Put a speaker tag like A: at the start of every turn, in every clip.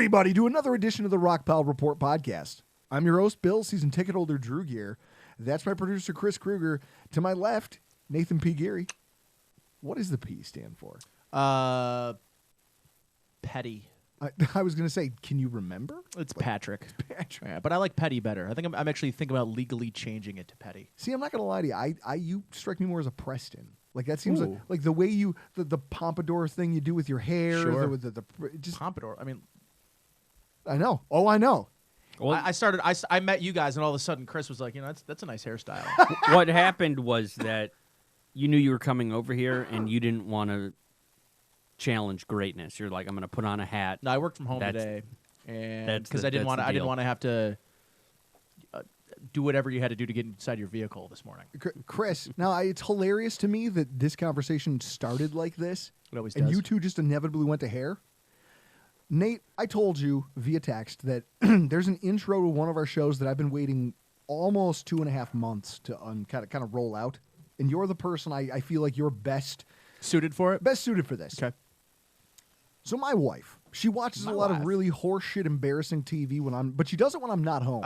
A: everybody, to another edition of the Rockpile Report podcast. I'm your host, Bill, season ticket holder Drew Gear. That's my producer, Chris Kruger. To my left, Nathan P. Geary. What does the P stand for?
B: Petty.
A: I was going to say, can you remember?
B: It's Patrick.
A: Patrick.
B: Yeah, but I like Petty better. I think I'm actually thinking about legally changing it to Petty.
A: See, I'm not going to lie to you. You strike me more as a Preston. Like that seems like the way you the pompadour thing you do with your hair.
B: Sure.
A: Just
B: Pompadour. I mean,
A: I know. Oh, I know.
B: Well, I met you guys, and all of a sudden, Chris was like, that's a nice hairstyle.
C: What happened was that you knew you were coming over here, and you didn't want to challenge greatness. You're like, I'm going to put on a hat.
B: No, I worked from home today, and because I didn't want to have to do whatever you had to do to get inside your vehicle this morning.
A: Chris, now it's hilarious to me that this conversation started like this.
B: It always
A: and
B: does.
A: you two just inevitably went to hair. Nate, I told you via text that there's an intro to one of our shows that I've been waiting almost 2.5 months to kind of roll out, and you're the person I feel like you're best
B: suited for it.
A: Best suited for this.
B: Okay.
A: So my wife, she watches a lot of really horseshit, embarrassing TV but she does it when I'm not home.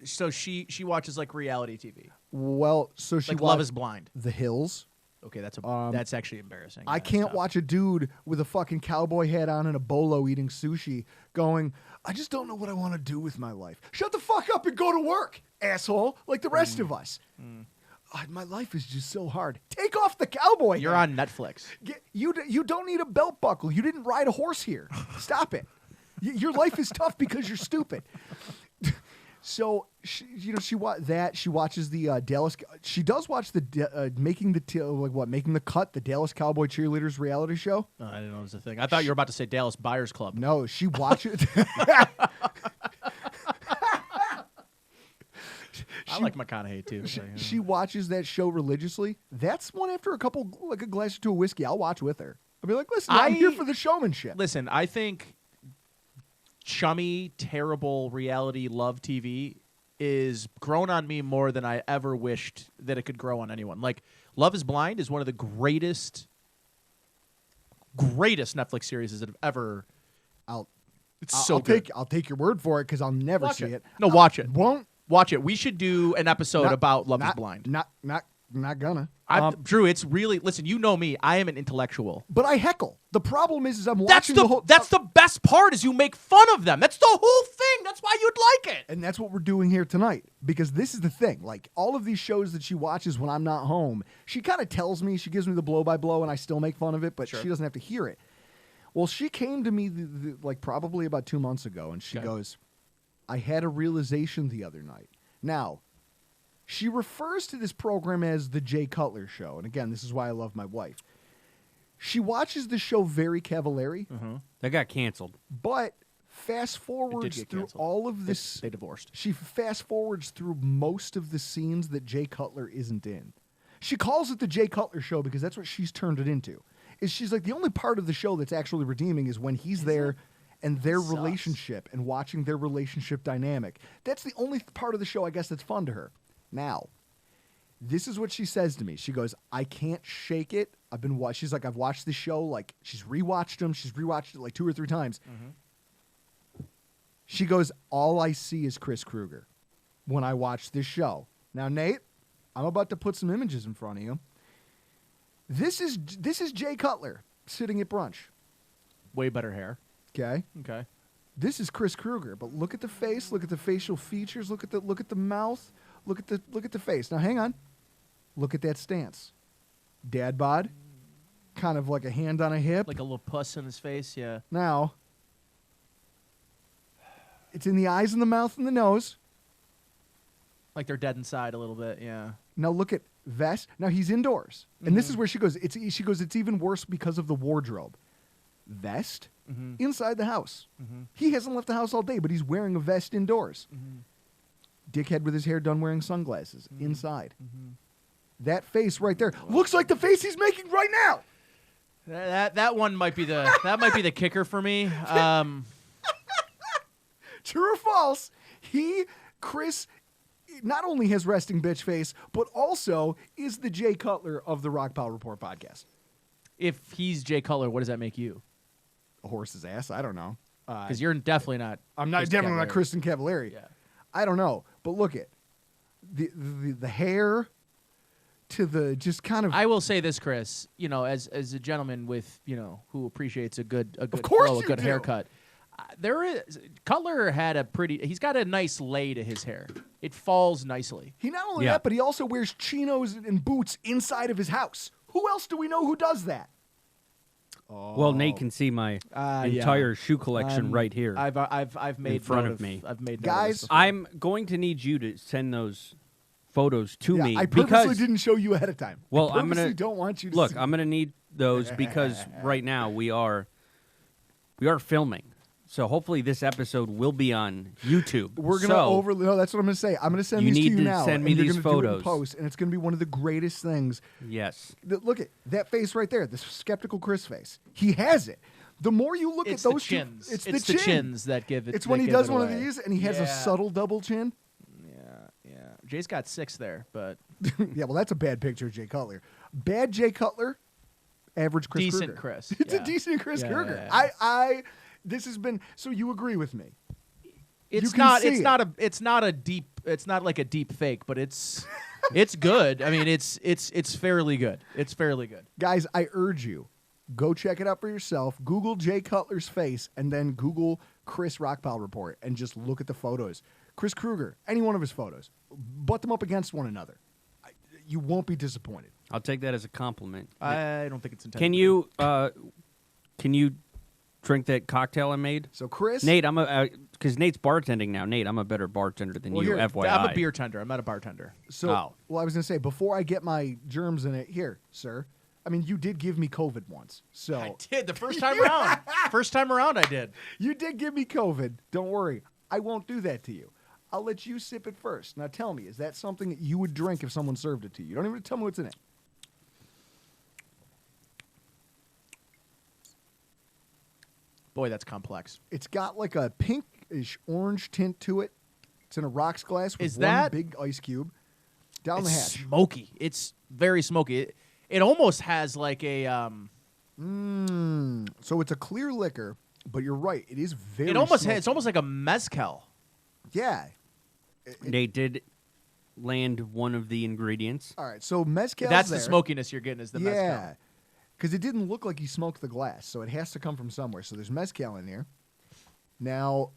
B: So she watches like reality TV.
A: Well, so she
B: like Love Is Blind.
A: The Hills.
B: Okay, that's actually embarrassing.
A: I can't watch a dude with a fucking cowboy hat on and a bolo eating sushi going, I just don't know what I want to do with my life. Shut the fuck up and go to work, asshole, like the rest of us. My life is just so hard. Take off the cowboy
B: You're
A: hat.
B: on Netflix.
A: You don't need a belt buckle. You didn't ride a horse here. Stop it. Your life is tough because you're stupid. So she watches the Dallas. She does watch the making the cut, the Dallas Cowboy Cheerleaders reality show.
B: Oh, I didn't know it was a thing. I thought you were about to say Dallas Buyers Club.
A: No, she watches.
B: I like McConaughey too.
A: She watches that show religiously. That's one after a glass or two of whiskey, I'll watch with her. I'll be like, listen, I'm here for the showmanship.
B: Listen, I think chummy, terrible reality love TV is grown on me more than I ever wished that it could grow on anyone. Like, Love Is Blind is one of the greatest Netflix series that have ever.
A: I'll take your word for it because I'll never see it.
B: No, watch it.
A: Won't.
B: Watch it. We should do an episode about Love Is Blind.
A: Not gonna.
B: Drew, it's really... Listen, you know me. I am an intellectual.
A: But I heckle. The problem is I'm watching the whole...
B: That's the best part is you make fun of them. That's the whole thing. That's why you'd like it.
A: And that's what we're doing here tonight. Because this is the thing. Like, all of these shows that she watches when I'm not home, she kind of tells me, she gives me the blow-by-blow, and I still make fun of it, but she doesn't have to hear it. Well, she came to me probably about 2 months ago, and she goes, I had a realization the other night. Now, she refers to this program as the Jay Cutler Show. And again, this is why I love my wife. She watches the show very cavalry.
C: Mm-hmm. That got canceled.
A: But fast forwards through all of this.
B: They divorced.
A: She fast forwards through most of the scenes that Jay Cutler isn't in. She calls it the Jay Cutler Show because that's what she's turned it into. She's like, the only part of the show that's actually redeeming is when he's there and their relationship and watching their relationship dynamic. That's the only part of the show, I guess, that's fun to her. Now, this is what she says to me. She goes, I can't shake it. She's like, I've watched the show. Like, she's rewatched them. She's rewatched it like 2 or 3 times. Mm-hmm. She goes, all I see is Chris Kruger when I watch this show. Now, Nate, I'm about to put some images in front of you. This is Jay Cutler sitting at brunch.
B: Way better hair.
A: Okay. This is Chris Kruger, but look at the face, look at the facial features, look at the mouth, look at the face. Now hang on. Look at that stance. Dad bod. Kind of like a hand on a hip.
B: Like a little puss in his face, yeah.
A: Now, it's in the eyes and the mouth and the nose.
B: Like they're dead inside a little bit, yeah.
A: Now look at vest. Now he's indoors. And this is where she goes, it's even worse because of the wardrobe. Vest inside the house. He hasn't left the house all day, but he's wearing a vest indoors. Dickhead with his hair done wearing sunglasses inside. That face right there looks like the face he's making right now.
B: That one might be the kicker for me.
A: True or false? Chris not only has resting bitch face, but also is the Jay Cutler of the Rockpile Report podcast.
B: If he's Jay Cutler, what does that make you?
A: A horse's ass? I don't know.
B: Because you're definitely not.
A: I'm not
B: Kristen
A: definitely not
B: Cavallari.
A: Kristen Cavallari.
B: Yeah.
A: I don't know, but look at the hair to the just kind of.
B: I will say this, Chris. You know, as a gentleman with who appreciates a good
A: course
B: flow, a
A: you
B: good
A: do.
B: haircut. There is Cutler had he's got a nice lay to his hair. It falls nicely.
A: He not only
C: Yeah.
A: that, but he also wears chinos and boots inside of his house. Who else do we know who does that?
C: Well, Nate can see my entire shoe collection right here.
B: I've made
C: in front
B: note
C: of me.
B: I've made note of
A: Guys,
B: this before.
C: I'm going to need you to send those photos to me
A: I purposely
C: because
A: didn't show you ahead of time.
C: Well,
A: I
C: I'm
A: purposely
C: gonna
A: don't want you to
C: look.
A: see.
C: I'm gonna need those because right now we are filming. So hopefully this episode will be on YouTube.
A: We're gonna no, that's what I'm gonna say. I'm gonna send
C: You
A: these to
C: need
A: you
C: to
A: now.
C: send me
A: and you're
C: these
A: gonna do it in
C: photos.
A: post, and it's gonna be one of the greatest things.
C: Yes.
A: Look at that face right there, the skeptical Chris face. He has it. The more you look
B: It's
A: at
B: the
A: those
B: chins.
A: two, it's
B: the
A: chin.
B: chins that give it.
A: It's when
B: that
A: he
B: give
A: does
B: it
A: one of
B: away.
A: these and he has a
B: Yeah.
A: subtle double chin.
B: Yeah. Jay's got 6 there, but
A: Yeah, well, that's a bad picture of Jay Cutler. Bad Jay Cutler, average Chris
B: decent
A: Krueger.
B: Chris.
A: It's
B: Yeah.
A: a decent Chris
B: Yeah,
A: Krueger.
B: yeah,
A: I this has been so you agree with me.
B: It's
A: can
B: not.
A: see
B: It's
A: it.
B: not a. It's not a deep. It's not like a deep fake, but it's good. I mean, it's fairly good. It's fairly good.
A: Guys, I urge you, go check it out for yourself. Google Jay Cutler's face and then Google Chris Rockpile report and just look at the photos. Chris Krueger, any one of his photos, butt them up against one another. You won't be disappointed.
C: I'll take that as a compliment.
B: I don't think it's intended.
C: Can you drink that cocktail I made?
A: So Chris,
C: Nate, because Nate's bartending now. Nate, I'm a better bartender than
A: Well,
C: you.
A: here,
C: FYI.
B: I'm a beer tender. I'm not a bartender.
A: So,
C: Oh.
A: well, I was gonna say before I get my germs in it, here, sir. I mean, you did give me COVID once, so
B: I did the first time around. First time around, I did.
A: you did give me COVID. Don't worry, I won't do that to you. I'll let you sip it first. Now, tell me, is that something that you would drink if someone served it to you? You don't even tell me what's in it.
B: Boy, that's complex.
A: It's got like a pinkish orange tint to it. It's in a rocks glass with
B: Is
A: one
B: that-
A: big ice cube down the
B: It's
A: hatch.
B: smoky. It's very smoky. It almost has like a.
A: So it's a clear liquor, but you're right. It is very.
B: It almost
A: smoky.
B: has. It's almost like a mezcal.
A: Yeah.
C: Nate did land one of the ingredients.
A: All right. So mezcal.
B: That's
A: there.
B: the smokiness you're getting. Is the
A: Yeah.
B: mezcal.
A: Because it didn't look like he smoked the glass, so it has to come from somewhere. So there's mezcal in here. Now,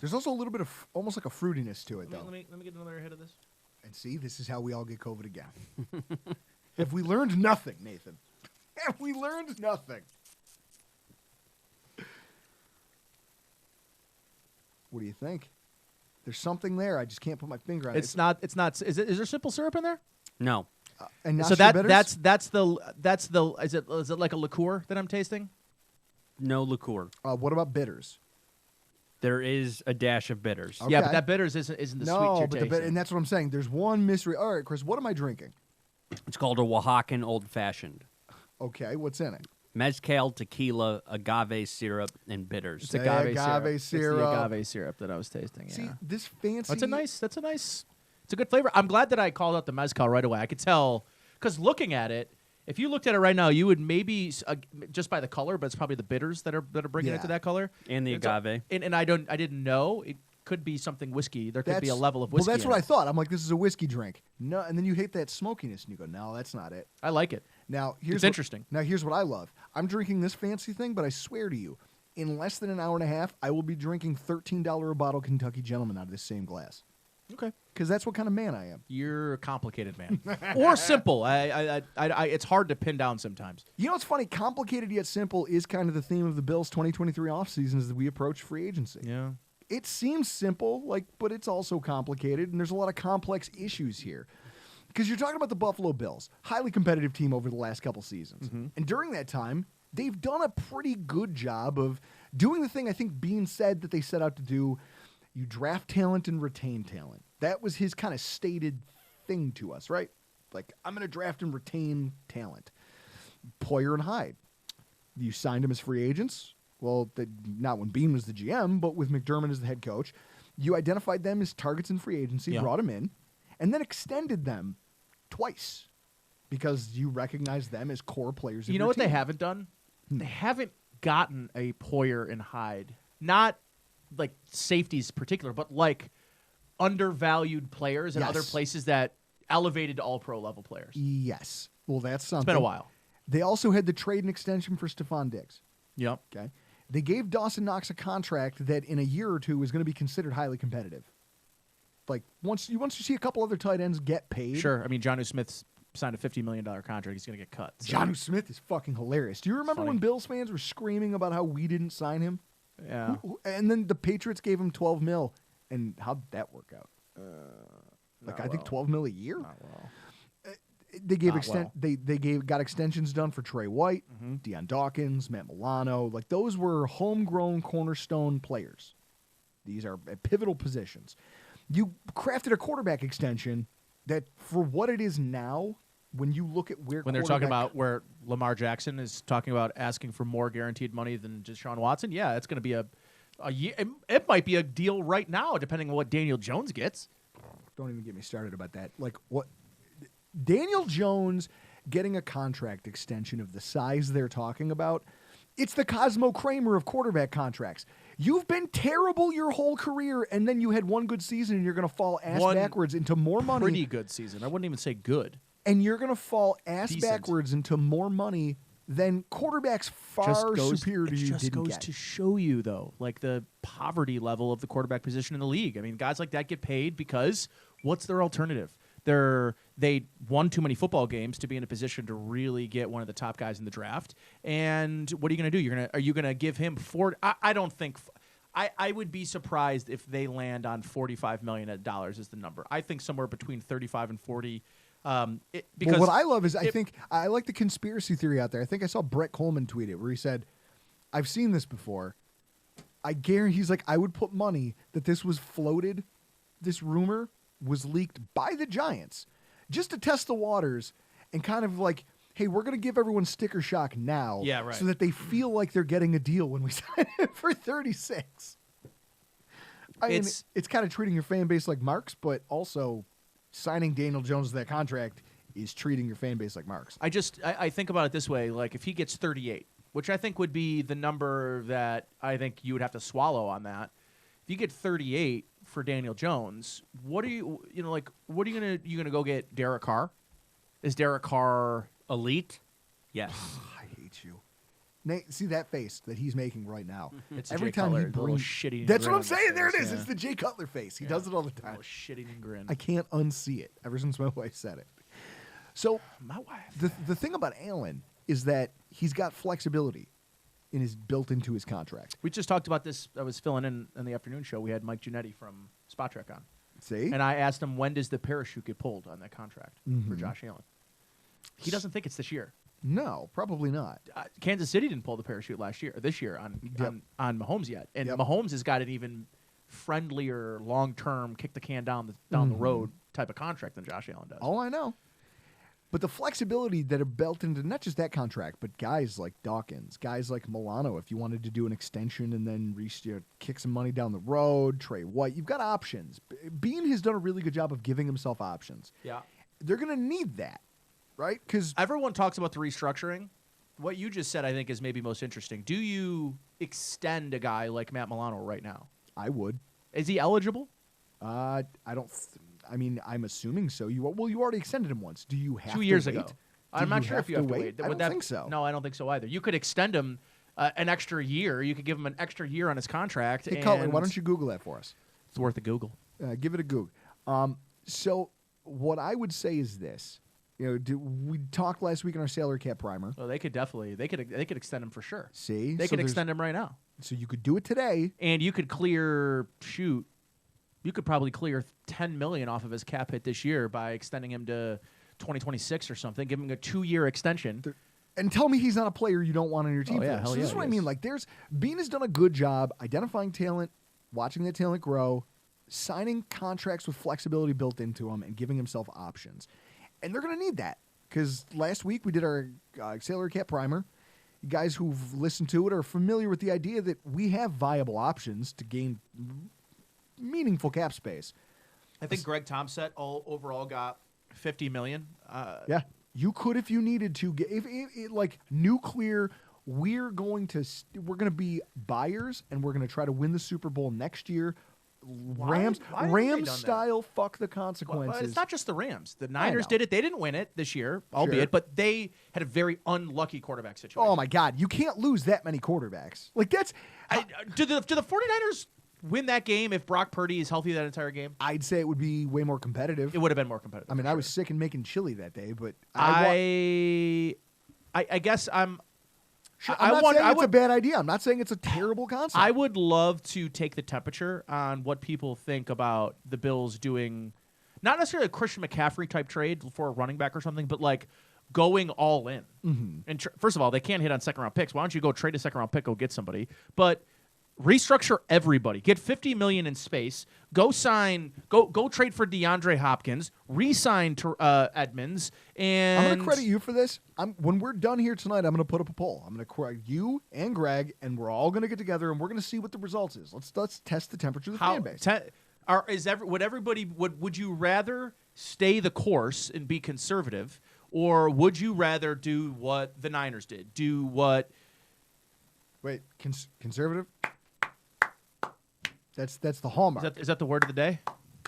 A: there's also a little bit of almost like a fruitiness to it, though.
B: Let me get another hit of this.
A: And see, this is how we all get COVID again. Have we learned nothing, Nathan? Have we learned nothing? What do you think? There's something there. I just can't put my finger on it.
B: It's not. It's not. Is there simple syrup in there?
C: No.
A: And
B: So
A: Nasha bitters?
B: that's the. Is it like a liqueur that I'm tasting?
C: No liqueur.
A: What about bitters?
C: There is a dash of bitters.
A: Okay.
B: Yeah, but that bitters isn't the sweet
A: No,
B: you're
A: but
B: tasting.
A: and that's what I'm saying. There's one mystery. All right, Chris, what am I drinking?
C: It's called a Oaxacan Old Fashioned.
A: Okay, what's in it?
C: Mezcal, tequila, agave syrup, and bitters.
B: It's agave,
A: Agave syrup.
B: It's the agave syrup that I was tasting.
A: See,
B: Yeah.
A: this fancy.
B: That's a nice. It's a good flavor. I'm glad that I called out the mezcal right away. I could tell because looking at it, if you looked at it right now, you would maybe just by the color, but it's probably the bitters that are bringing it to that color
C: And the agave.
B: And I didn't know it could be something whiskey. There could be a level of whiskey.
A: Well, that's
B: in
A: what I
B: it.
A: thought. I'm like, this is a whiskey drink. No, and then you hate that smokiness, and you go, no, that's not it.
B: I like it.
A: Now here's
B: It's interesting.
A: Now here's what I love. I'm drinking this fancy thing, but I swear to you, in less than an hour and a half, I will be drinking $13 a bottle Kentucky Gentleman out of this same glass.
B: Okay.
A: Because that's what kind of man I am.
B: You're a complicated man, or simple. I it's hard to pin down sometimes.
A: You know what's funny? Complicated yet simple is kind of the theme of the Bills' 2023 offseason as we approach free agency.
B: Yeah.
A: It seems simple, but it's also complicated, and there's a lot of complex issues here. Because you're talking about the Buffalo Bills, highly competitive team over the last couple seasons. And during that time, they've done a pretty good job of doing the thing I think Bean said that they set out to do. You draft talent and retain talent. That was his kind of stated thing to us, right? Like, I'm going to draft and retain talent. Poyer and Hyde. You signed them as free agents. Well, not when Bean was the GM, but with McDermott as the head coach. You identified them as targets in free agency, brought them in, and then extended them twice because you recognized them as core players.
B: You know what they haven't done? They haven't gotten a Poyer and Hyde, not like safeties particular, but like undervalued players in
A: Yes.
B: other places that elevated to all-pro level players.
A: Yes. Well, that's something.
B: It's been a while.
A: They also had the trade and extension for Stephon Diggs.
B: Yep.
A: Okay. They gave Dawson Knox a contract that in a year or two is going to be considered highly competitive. Like once you see a couple other tight ends get paid.
B: Sure. I mean, Jonnu Smith's signed a $50 million contract. He's going to get cut. So.
A: Jonnu Smith is fucking hilarious. Do you remember
B: Funny.
A: when Bills fans were screaming about how we didn't sign him?
B: Yeah.
A: And then the Patriots gave him $12 million. And how'd that work out?
B: Not
A: I think
B: well.
A: $12 million a year.
B: Not well.
A: They gave
B: Not well.
A: got extensions done for Trey White,
B: Mhm.
A: Deion Dawkins, Matt Milano. Like those were homegrown cornerstone players. These are pivotal positions. You crafted a quarterback extension that, for what it is now, when you look at where
B: When they're talking
A: quarterback-
B: about where Lamar Jackson is talking about asking for more guaranteed money than Deshaun Watson, yeah, it's going to be a year. It might be a deal right now, depending on what Daniel Jones gets.
A: Don't even get me started about that. Like what Daniel Jones getting a contract extension of the size they're talking about, it's the Cosmo Kramer of quarterback contracts. You've been terrible your whole career, and then you had one good season, and you're going to fall ass
B: One
A: backwards into more money.
B: Pretty good season. I wouldn't even say good.
A: And you're going to fall ass
B: Decent.
A: backwards into more money than quarterbacks far superior to
B: it
A: you
B: just
A: didn't
B: goes
A: get.
B: to show you, though, like the poverty level of the quarterback position in the league. I mean, guys like that get paid because what's their alternative? They won too many football games to be in a position to really get one of the top guys in the draft. And what are you going to do? Are you going to give him I don't think. I would be surprised if they land on $45 million is the number. I think somewhere between 35 and 40. Because
A: what I love is I think I like the conspiracy theory out there. I think I saw Brett Coleman tweet it where he said, "I've seen this before. I guarantee," he's like, "I would put money that this was floated. This rumor was leaked by the Giants just to test the waters and kind of like, hey, we're going to give everyone sticker shock now,
B: Yeah, right.
A: so that they feel like they're getting a deal when we sign it for 36." I mean, it's kind of treating your fan base like marks, but also signing Daniel Jones to that contract is treating your fan base like marks.
B: I think about it this way: like if he gets 38, which I think would be the number that I think you would have to swallow on that. If you get 38 for Daniel Jones, what are you gonna go get Derek Carr? Is Derek Carr
C: Elite? Yes.
A: I hate you. Nate, see that face that he's making right now.
B: It's
A: Every
B: Jay
A: time
B: Cutler,
A: he
B: the little
A: brings
B: shitty
A: That's
B: grin
A: what I'm
B: on his
A: saying. There it
B: face,
A: is.
B: yeah.
A: It's the Jay Cutler face. He does it all the time.
B: little shitty grin.
A: I can't unsee it ever since my wife said it. So
B: My wife.
A: the thing about Allen is that he's got flexibility built into his contract.
B: We just talked about this. I was filling in the afternoon show. We had Mike Giannetti from Spot Trek on.
A: See?
B: And I asked him, when does the parachute get pulled on that contract for
A: Mhm.
B: Josh Allen? He doesn't think it's this year.
A: No, probably not.
B: Kansas City didn't pull the parachute this year on Mahomes yet. And
A: Yep.
B: Mahomes has got an even friendlier, long-term, kick the can down the road type of contract than Josh Allen does.
A: Oh, I know. But the flexibility that are built into not just that contract, but guys like Dawkins, guys like Milano, if you wanted to do an extension and then kick some money down the road, Trey White, you've got options. Bean has done a really good job of giving himself options.
B: Yeah.
A: They're going to need that, right? Because
B: Everyone talks about the restructuring. What you just said, I think, is maybe most interesting. Do you extend a guy like Matt Milano right now?
A: I would.
B: Is he eligible?
A: I don't. I mean, I'm assuming so. You already extended him once. Do you have
B: 2
A: to
B: years
A: wait?
B: ago.
A: Do
B: I'm not sure if you have to
A: wait.
B: wait.
A: I
B: Would
A: don't think so.
B: No, I don't think so either. You could extend him an extra year. You could give him an extra year on his contract.
A: Hey,
B: and
A: Cutler, why don't you Google that for us?
B: It's worth a Google.
A: Give it a Google. So what I would say is this. We talked last week in our salary cap primer.
B: Well, they could definitely they could extend him for sure.
A: See,
B: They
A: so
B: could
A: there's-
B: extend him right now,
A: So you could do it today.
B: and you could you could probably clear $10 million off of his cap hit this year by extending him to 2026 or something. Give him a 2-year extension.
A: And tell me he's not a player you don't want on your team.
B: Oh,
A: for
B: yeah,
A: this.
B: hell
A: So
B: yeah,
A: this is what I
B: he
A: mean.
B: is.
A: Like, Bean has done a good job identifying talent, watching that talent grow, signing contracts with flexibility built into them, and giving himself options. And they're going to need that because last week we did our salary cap primer. You guys who've listened to it are familiar with the idea that we have viable options to gain meaningful cap space.
B: I think Greg Thompson overall got $50 million.
A: Yeah, you could if you needed to get like nuclear we're going to be buyers, and we're going to try to win the Super Bowl next year.
B: Why
A: Rams
B: haven't they done that?
A: style. Fuck the
B: Well,
A: consequences.
B: it's not just the Rams. The Niners
A: know.
B: did it. They didn't win it this year, albeit, but they had a very unlucky quarterback situation.
A: Oh my God, you can't lose that many quarterbacks. Like that's.
B: Do the 49ers win that game if Brock Purdy is healthy that entire game?
A: I'd say it would be way more competitive.
B: It would have been more competitive.
A: I mean,
B: for
A: I
B: sure.
A: was sick and making chili that day, but
B: I guess I'm.
A: I'm not saying it's a bad idea. I'm not saying it's a terrible concept.
B: I would love to take the temperature on what people think about the Bills doing, not necessarily a Christian McCaffrey type trade for a running back or something, but like going all in.
A: Mm-hmm.
B: And first of all, they can't hit on second round picks. Why don't you go trade a second round pick, go get somebody? But restructure everybody. Get $50 million in space. Go sign. Go trade for DeAndre Hopkins. Re-sign to Edmonds. And
A: I'm going to credit you for this. When we're done here tonight, I'm going to put up a poll. I'm going to credit you and Greg, and we're all going to get together and we're going to see what the results is. Let's test the temperature of the fan base.
B: Would you rather stay the course and be conservative, or would you rather do what the Niners did? Do what?
A: Wait, conservative? That's the hallmark.
B: Is that the word of the day?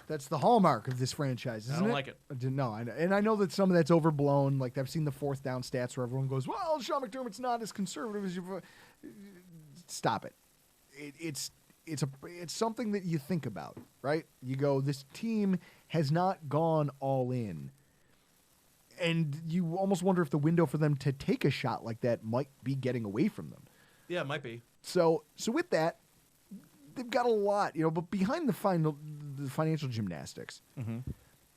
A: That's the hallmark of this franchise, isn't it?
B: I don't like it.
A: No, I know that some of that's overblown. Like I've seen the fourth down stats where everyone goes, "Well, Sean McDermott's not as conservative as you." Stop it. It's something that you think about, right? You go, this team has not gone all in, and you almost wonder if the window for them to take a shot like that might be getting away from them.
B: Yeah, it might be.
A: So with that, they've got a lot, but behind the financial gymnastics,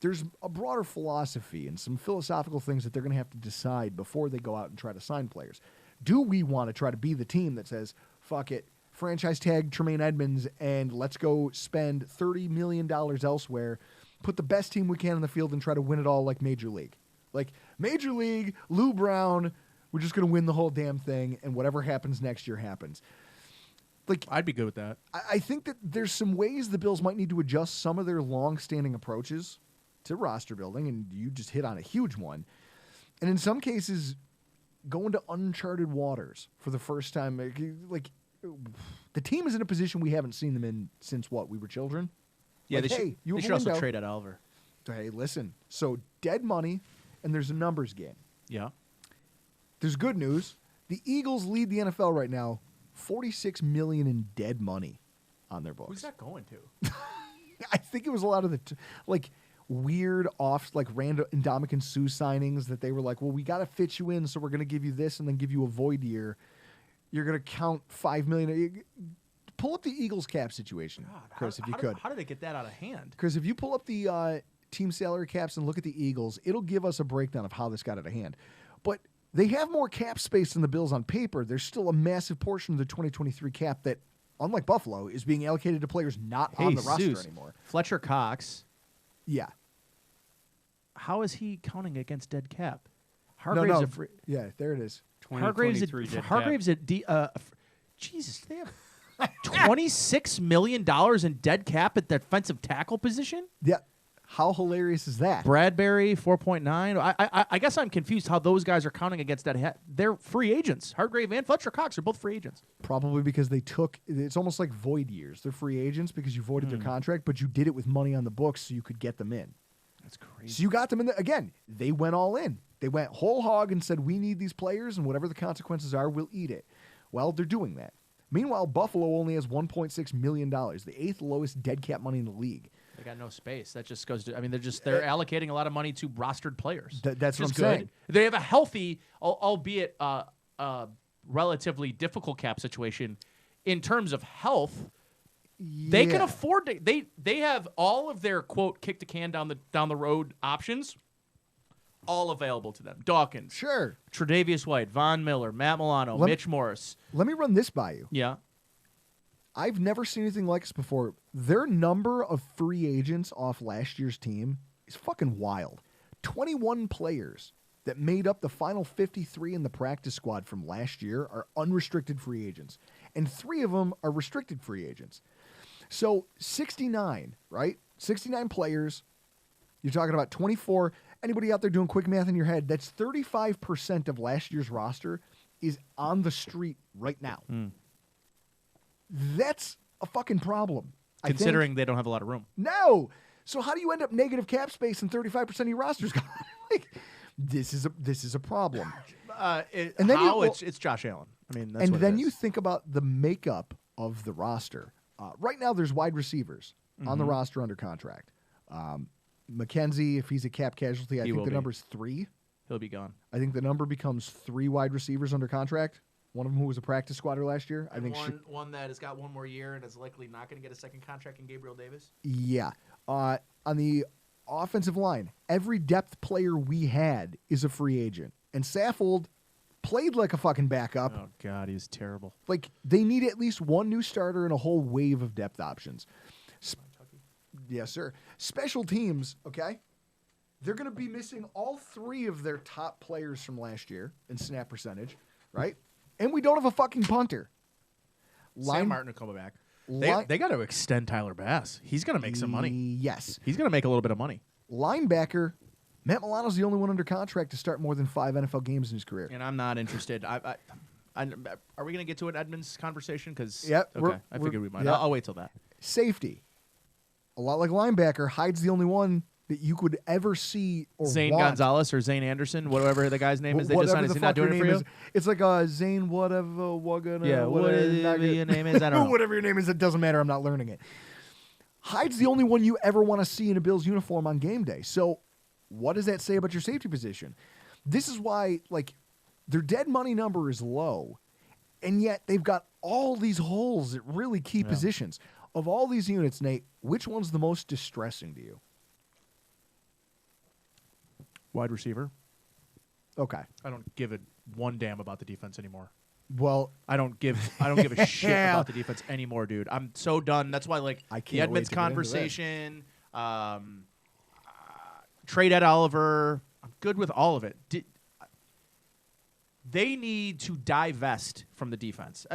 A: there's a broader philosophy and some philosophical things that they're going to have to decide before they go out and try to sign players. Do we want to try to be the team that says, fuck it, franchise tag Tremaine Edmonds, and let's go spend $30 million elsewhere, put the best team we can on the field, and try to win it all like Major League? Like, Major League, Lou Brown, we're just going to win the whole damn thing, and whatever happens next year happens. Like,
B: I'd be good with that.
A: I think that there's some ways the Bills might need to adjust some of their long-standing approaches to roster building, and you just hit on a huge one. And in some cases, go into uncharted waters for the first time. Like, the team is in a position we haven't seen them in since, we were children?
B: Yeah,
A: like,
B: they should also trade at Oliver.
A: Hey, listen. So, dead money, and there's a numbers game.
B: Yeah.
A: There's good news. The Eagles lead the NFL right now, $46 million in dead money on their books.
B: Who's that going to?
A: I think it was a lot of the weird random Ndamukong Suh signings that they were like, well, we got to fit you in, so we're going to give you this and then give you a void year. You're going to count $5 million. Pull up the Eagles cap situation, Chris, if you could.
B: How did they get that out of hand?
A: Chris, if you pull up the team salary caps and look at the Eagles, it'll give us a breakdown of how this got out of hand. But they have more cap space than the Bills on paper. There's still a massive portion of the 2023 cap that, unlike Buffalo, is being allocated to players not on the roster anymore.
B: Fletcher Cox.
A: Yeah.
B: How is he counting against dead cap?
A: No. Yeah, there it is.
B: Hargrave's Jesus, they have $26 million in dead cap at the defensive tackle position?
A: Yeah. How hilarious is that?
B: Bradbury, 4.9. I guess I'm confused how those guys are counting against that. They're free agents. Hargrave and Fletcher Cox are both free agents.
A: Probably because it's almost like void years. They're free agents because you voided their contract, but you did it with money on the books so you could get them in.
B: That's crazy.
A: So you got them in again, they went all in. They went whole hog and said, we need these players, and whatever the consequences are, we'll eat it. Well, they're doing that. Meanwhile, Buffalo only has $1.6 million, the 8th lowest dead cap money in the league.
B: They got no space. That just goes to. I mean, they're allocating a lot of money to rostered players.
A: That's what I'm
B: good.
A: saying.
B: They have a healthy, albeit relatively difficult cap situation in terms of health.
A: Yeah.
B: They can afford to. They have all of their quote kick the can down the road options, all available to them. Dawkins,
A: Sure.
B: Tre'Davious White, Von Miller, Matt Milano, Mitch Morris.
A: Let me run this by you.
B: Yeah.
A: I've never seen anything like this before. Their number of free agents off last year's team is fucking wild. 21 players that made up the final 53 in the practice squad from last year are unrestricted free agents, and 3 of them are restricted free agents. So 69, right? 69 players. You're talking about 24. Anybody out there doing quick math in your head, that's 35% of last year's roster is on the street right now. That's a fucking problem.
B: Considering they don't have a lot of room.
A: No. So how do you end up negative cap space and 35% of your roster's gone? Like, this is a problem.
B: And
A: then
B: then it's Josh Allen. I mean, that's
A: and
B: what
A: then
B: it
A: you
B: is.
A: think about the makeup of the roster. Right now, there's wide receivers on the roster under contract. McKenzie, if he's a cap casualty, I think the number's 3.
B: He'll be gone.
A: I think the number becomes 3 wide receivers under contract. One of them who was a practice squatter last year. I think
B: one that has got one more year and is likely not going to get a second contract in Gabriel Davis.
A: Yeah. On the offensive line, every depth player we had is a free agent. And Saffold played like a fucking backup.
B: Oh, God, he was terrible.
A: Like, they need at least one new starter and a whole wave of depth options. Yes, sir. Special teams, okay? They're going to be missing all 3 of their top players from last year in snap percentage, right? And we don't have a fucking punter.
B: Sam Martin will come back. They got to extend Tyler Bass. He's going to make some money.
A: Yes.
B: He's going to make a little bit of money.
A: Linebacker, Matt Milano's the only one under contract to start more than 5 NFL games in his career.
B: And I'm not interested. Are we going to get to an Edmonds conversation? Because I figured we might.
A: Yeah.
B: I'll wait till that.
A: Safety, a lot like linebacker, Hyde's the only one that you could ever see or
B: Zane
A: want.
B: Gonzalez or Zane Anderson, whatever the guy's name is. They just
A: Whatever
B: signed. Is
A: the
B: he not
A: fuck your
B: doing it for
A: name
B: you?
A: is. It's like Zane whatever, wagana,
B: Yeah, whatever your name is, I don't know.
A: Whatever your name is, it doesn't matter. I'm not learning it. Hyde's the only one you ever want to see in a Bills uniform on game day. So what does that say about your safety position? This is why, like, their dead money number is low, and yet they've got all these holes at really key positions. Of all these units, Nate, which one's the most distressing to you?
B: Wide receiver.
A: Okay.
B: I don't give a one damn about the defense anymore.
A: Well,
B: I don't give a shit about the defense anymore, dude. I'm so done. That's why, like,
A: I can't
B: the Edmonds
A: wait to get into
B: conversation, trade Ed Oliver. I'm good with all of it. They need to divest from the defense.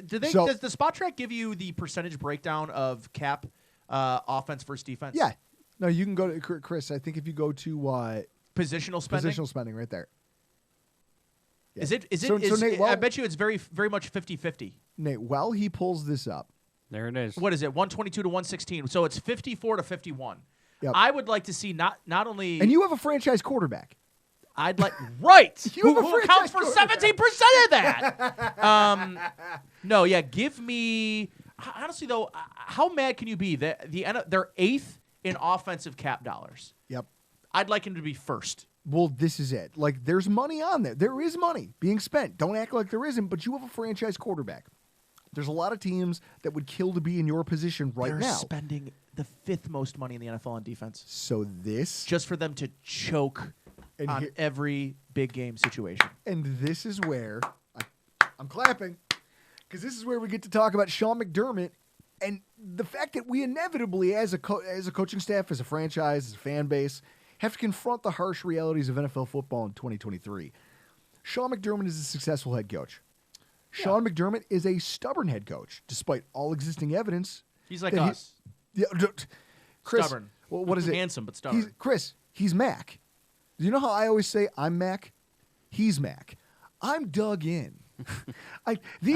B: Does the spot track give you the percentage breakdown of cap offense versus defense?
A: yeah. No, you can go to Chris. I think if you go to
B: Positional spending.
A: positional spending right there. Yeah.
B: Is it?
A: So Nate,
B: I bet you it's very, very much 50-50.
A: Nate, while he pulls this up,
C: There it is.
B: What is it? 122 to 116. So it's 54 to 51.
A: Yep.
B: I would like to see not only
A: and you have a franchise quarterback.
B: I'd like right
A: You have a
B: who accounts for
A: franchise
B: 17% of that. No, yeah, give me honestly though. How mad can you be that they're 8th in offensive cap dollars?
A: Yep.
B: I'd like him to be first.
A: Well, this is it. Like, there's money on there. There is money being spent. Don't act like there isn't, but you have a franchise quarterback. There's a lot of teams that would kill to be in your position right
B: They're
A: now.
B: spending the 5th most money in the NFL on defense
A: So this,
B: just for them to choke
A: And
B: on
A: here-
B: every big game situation.
A: and this is where I'm clapping, because this is where we get to talk about Sean McDermott and the fact that we inevitably, as a coaching staff, as a franchise, as a fan base, have to confront the harsh realities of NFL football in 2023. Sean McDermott is a successful head coach. Sean McDermott is a stubborn head coach, despite all existing evidence.
B: He's like
A: that
B: us.
A: Chris,
B: Stubborn.
A: well, what is it?
B: Handsome, but stubborn.
A: He's Mac. Do you know how I always say I'm Mac? He's Mac. I'm dug in.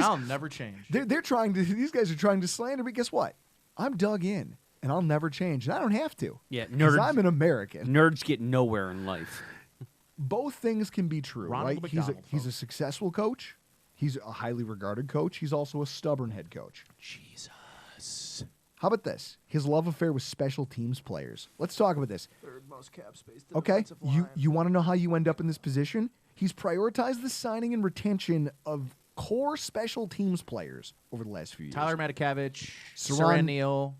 B: I'll never change.
A: They're trying to. These guys are trying to slander me. Guess what? I'm dug in, and I'll never change, and I don't have to.
C: Yeah,
A: 'Cause
C: nerds.
A: I'm an American.
C: Nerds get nowhere in life.
A: Both things can be true,
B: Ronald
A: right?
B: McDonald,
A: He's a
B: folks.
A: successful coach. He's a highly regarded coach. He's also a stubborn head coach.
B: Jesus.
A: How about this? His love affair with special teams players. Let's talk about this.
B: Third most cap space.
A: Okay, you want to know how you end up in this position? He's prioritized the signing and retention of core special teams players over the last few years.
B: Tyler Matakavich,
A: Saran-
B: Saran Neal.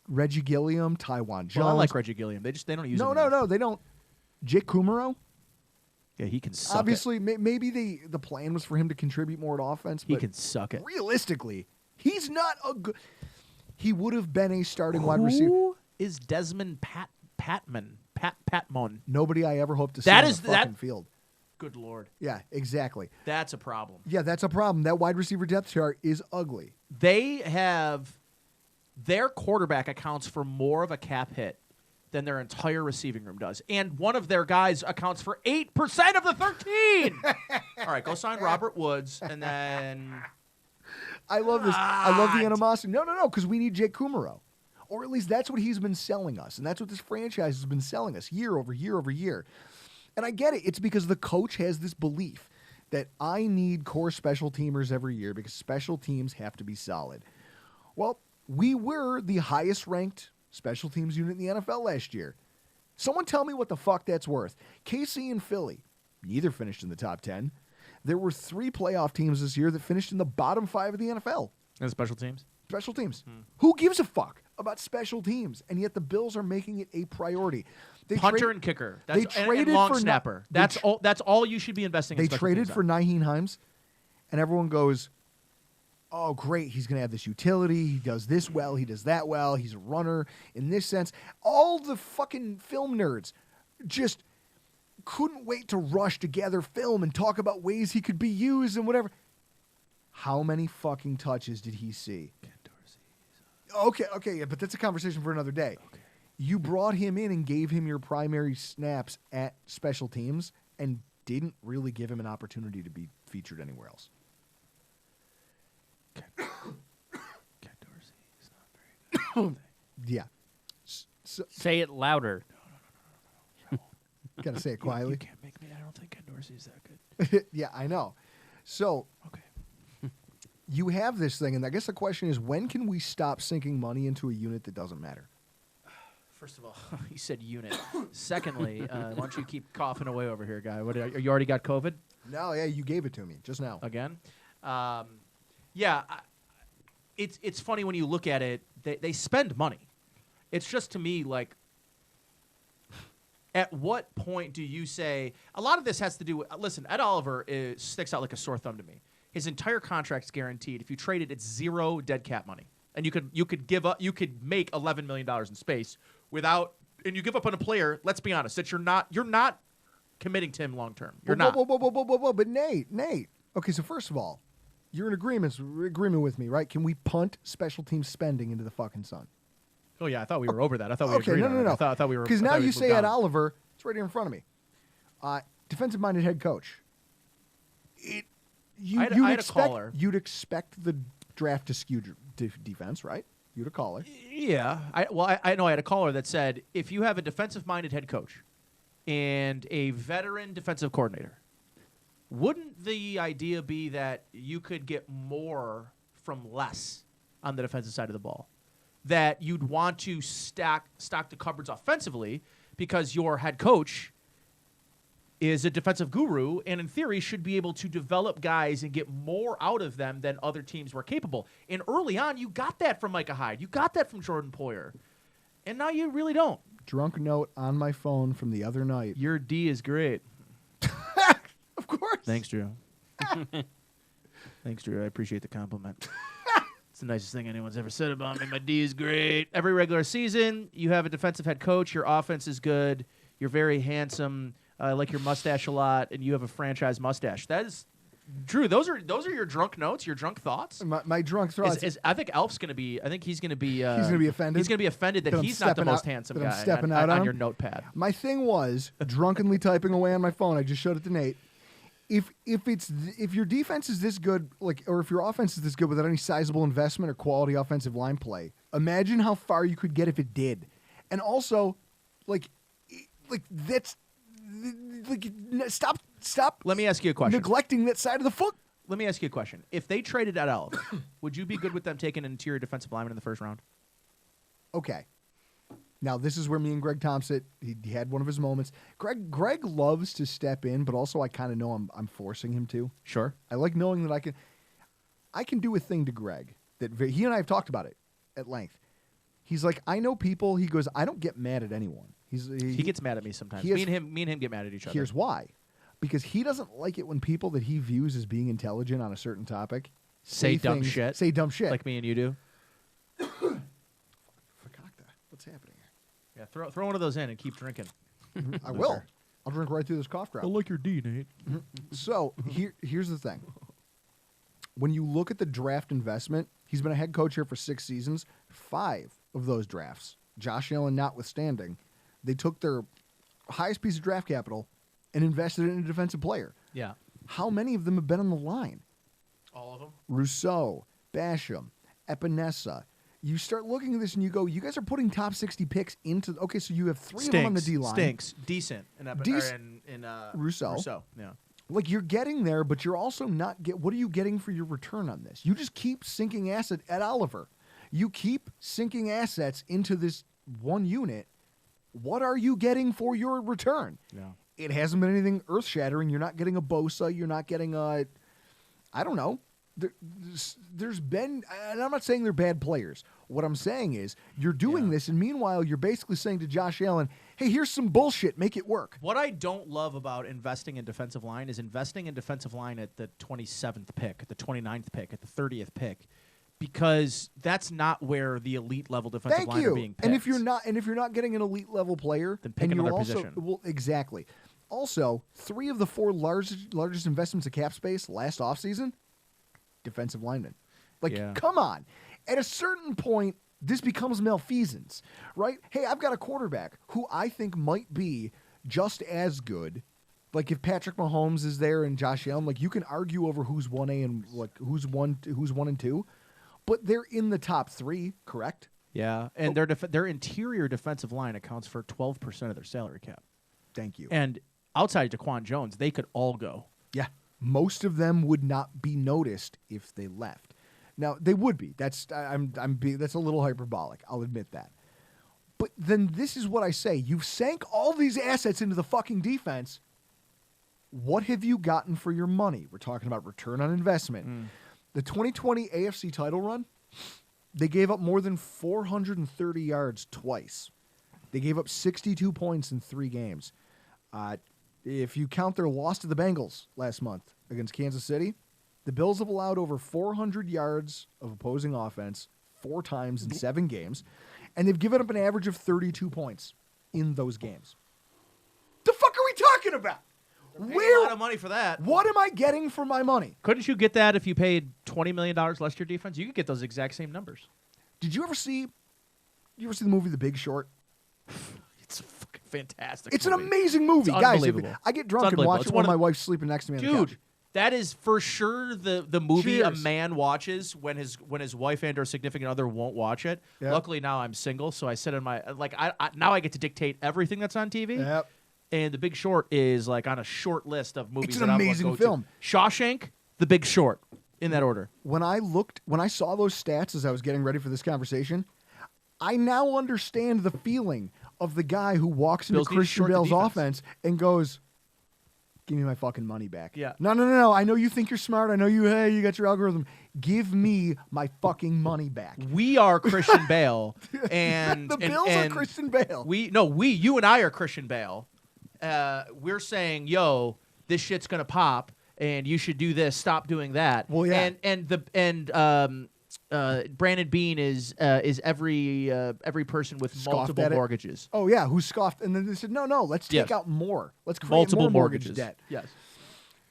A: Reggie Gilliam, Tywan Jones.
B: Well, I like Reggie Gilliam. They don't use him.
A: No, they don't. Jake Kumaro.
B: Yeah, he can suck
A: Obviously, maybe the plan was for him to contribute more at offense.
B: He
A: But
B: can suck it.
A: realistically, he's not a good. He would have been a starting wide receiver.
B: Who is Desmond Patmon? Patmon.
A: Nobody I ever hoped to see
B: That
A: on
B: is-
A: the fucking
B: that-
A: field.
B: Good Lord.
A: Yeah, exactly.
B: That's a problem.
A: Yeah, that's a problem. That wide receiver depth chart is ugly.
B: They have their quarterback accounts for more of a cap hit than their entire receiving room does. And one of their guys accounts for 8% of the 13. All right, go sign Robert Woods, and then
A: I love this. I love the animosity. No, because we need Jake Kumaro. Or at least that's what he's been selling us. And that's what this franchise has been selling us year over year over year. And I get it. It's because the coach has this belief that I need core special teamers every year because special teams have to be solid. Well, we were the highest ranked special teams unit in the NFL last year. Someone tell me what the fuck that's worth. KC and Philly, neither finished in the top 10. There were 3 playoff teams this year that finished in the bottom 5 of the NFL.
B: and special teams.
A: Special teams. Who gives a fuck about special teams? And yet the Bills are making it a priority. They
B: Punter and kicker. That's,
A: they traded
B: and long
A: for
B: snapper.
A: they
B: That's
A: tr-
B: all. That's all you should be investing in.
A: They
B: special
A: traded
B: teams
A: for
B: on.
A: Nyheim Hines, and everyone goes, oh, great, he's going to have this utility. He does this well. He does that well. He's a runner in this sense. All the fucking film nerds just couldn't wait to rush to gather film and talk about ways he could be used and whatever. How many fucking touches did he see? Okay, yeah, but that's a conversation for another day.
B: Okay.
A: You brought him in and gave him your primary snaps at special teams and didn't really give him an opportunity to be featured anywhere else.
B: Ken Dorsey is not very good.
A: Yeah. So,
C: Say it louder.
A: gotta say it
B: You
A: quietly.
B: can't make me. I don't think Ken Dorsey is that good.
A: Yeah, I know. So
B: Okay.
A: you have this thing, and I guess the question is, when can we stop sinking money into a unit that doesn't matter?
B: First of all, you said unit. Secondly, why don't you keep coughing away over here, guy? What? You already got COVID
A: No, yeah, you gave it to me just now.
B: again? Yeah. It's funny when you look at it. They spend money. It's just to me like, at what point do you say? A lot of this has to do with. Listen, Ed Oliver sticks out like a sore thumb to me. His entire contract's guaranteed. If you trade it, it's zero dead cap money, and you could give up. You could make $11 million in space without, and you give up on a player. Let's be honest, that you're not committing to him long term. You're not.
A: Whoa. But Nate. Okay, so first of all, you're in agreement with me, right? Can we punt special team spending into the fucking sun?
B: Oh yeah, I thought we were over that. I thought we
A: Okay,
B: agreed
A: no.
B: on it. I thought we were.
A: Because
B: I
A: now
B: thought we
A: you
B: moved
A: say Ed
B: on.
A: Oliver, it's right here in front of me. Defensive-minded head coach. You'd expect the draft to skew defense, right? You'd a caller.
B: Yeah. I know I had a caller that said if you have a defensive-minded head coach and a veteran defensive coordinator, wouldn't the idea be that you could get more from less on the defensive side of the ball? That you'd want to stock the cupboards offensively because your head coach is a defensive guru and in theory should be able to develop guys and get more out of them than other teams were capable. And early on, you got that from Micah Hyde. You got that from Jordan Poyer. And now you really don't.
A: Drunk note on my phone from the other night.
B: Your D is great.
A: Of course.
B: Thanks, Drew. Thanks, Drew. I appreciate the compliment. It's the nicest thing anyone's ever said about me. My D is great. Every regular season, you have a defensive head coach. Your offense is good. You're very handsome. I like your mustache a lot, and you have a franchise mustache. That is, Drew. Those are your drunk notes, your drunk thoughts.
A: My drunk thoughts.
B: I think Elf's going to be. I think he's going to be.
A: He's going to be offended.
B: He's going to be offended that
A: I'm
B: he's not the most
A: stepping out-
B: handsome
A: that I'm
B: guy
A: stepping
B: on,
A: out on
B: your
A: him?
B: notepad.
A: My thing was drunkenly typing away on my phone. I just showed it to Nate. If your defense is this good, or if your offense is this good without any sizable investment or quality offensive line play, imagine how far you could get if it did. And also, stop.
B: Let me ask you a question.
A: Neglecting that side of the foot.
B: Let me ask you a question. If they traded Ed Oliver, would you be good with them taking an interior defensive lineman in the first round?
A: Okay. Now, this is where me and Greg Thompson, he had one of his moments. Greg loves to step in, but also I kind of know I'm forcing him to.
B: Sure.
A: I like knowing that I can do a thing to Greg that he and I have talked about it at length. He's like, I know people. He goes, I don't get mad at anyone.
B: He gets mad at me sometimes.
A: he has-
B: Me and him get mad at each other.
A: Here's why. Because he doesn't like it when people that he views as being intelligent on a certain topic
B: Say dumb
A: things-
B: shit.
A: Say dumb shit.
B: like me and you do.
A: Fakakta. What's happening
B: Yeah, throw one of those in and keep drinking.
A: here? I will. I'll drink right through this cough drop.
B: like your D, Nate.
A: So here's the thing. When you look at the draft investment, he's been a head coach here for 6 seasons. 5 of those drafts, Josh Allen notwithstanding, they took their highest piece of draft capital and invested it in a defensive player.
B: Yeah.
A: How many of them have been on the line?
B: All of them.
A: Rousseau, Basham, Epinesa. You start looking at this and you go, you guys are putting top 60 picks into. Okay, so you have three of them on the D line.
B: Stinks. Decent. In
A: Rousseau.
B: Yeah.
A: Like you're getting there, but you're also not get. What are you getting for your return on this? You just keep sinking asset at Oliver. You keep sinking assets into this one unit. What are you getting for your return?
B: Yeah.
A: It hasn't been anything earth-shattering. You're not getting a Bosa. You're not getting a, I don't know. There's been, and I'm not saying they're bad players. What I'm saying is you're doing this, and meanwhile, you're basically saying to Josh Allen, hey, here's some bullshit. Make it work.
B: What I don't love about investing in defensive line is investing in defensive line at the 27th pick, at the 29th pick, at the 30th pick, because that's not where the elite level defensive line are being picked.
A: And if you're not getting an elite level player,
B: then pick another position.
A: Well, exactly. Also, 3 of the 4 largest investments of cap space last offseason, defensive linemen. Come on. At a certain point, this becomes malfeasance, right? Hey, I've got a quarterback who I think might be just as good. Like if Patrick Mahomes is there and Josh Allen, like you can argue over who's 1A and like who's 1 and 2, but they're in the top 3, correct?
B: Yeah, and their interior defensive line accounts for 12% of their salary cap.
A: Thank you.
B: And outside Daquan Jones, they could all go.
A: Yeah, most of them would not be noticed if they left. Now they would be. That's that's a little hyperbolic. I'll admit that. But then this is what I say: you've sank all these assets into the fucking defense. What have you gotten for your money? We're talking about return on investment. The 2020 AFC title run, they gave up more than 430 yards twice. They gave up 62 points in 3 games. If you count their loss to the Bengals last month against Kansas City, the Bills have allowed over 400 yards of opposing offense 4 times in 7 games, and they've given up an average of 32 points in those games. The fuck are we talking about?
B: Where a lot of money for that.
A: What am I getting for my money?
B: Couldn't you get that if you paid $20 million less to your defense? You could get those exact same numbers.
A: Did you ever see the movie The Big Short?
B: It's a fucking fantastic
A: It's
B: movie.
A: an amazing movie,
B: It's
A: guys.
B: unbelievable.
A: I get drunk and watch it while my wife's sleeping next to me on the couch.
B: That is for sure the movie
A: Cheers.
B: a man watches when his wife and or significant other won't watch it.
A: Yep.
B: Luckily now I'm single, so I sit in my now I get to dictate everything that's on TV.
A: Yep.
B: And The Big Short is like on a short list of movies.
A: It's an
B: that
A: amazing
B: I will go
A: film.
B: To. Shawshank, The Big Short, in that order.
A: When I saw those stats as I was getting ready for this conversation, I now understand the feeling of the guy who walks into
B: Bills need to
A: Christian
B: short the
A: Bale's
B: defense.
A: offense and goes, "Give me my fucking money back."
B: Yeah.
A: No. I know you think you're smart. I know you got your algorithm. Give me my fucking money back.
B: We are Christian Bale, and
A: The Bills are Christian Bale.
B: You and I are Christian Bale. We're saying, yo, this shit's gonna pop, and you should do this. Stop doing that.
A: Well, yeah.
B: Brandon Bean is every person with
A: Scoffed
B: multiple
A: at it.
B: mortgages.
A: Oh yeah, who scoffed? And then they said, "No, let's take out more. Let's create
B: Multiple
A: more mortgage
B: mortgages.
A: debt."
B: Yes.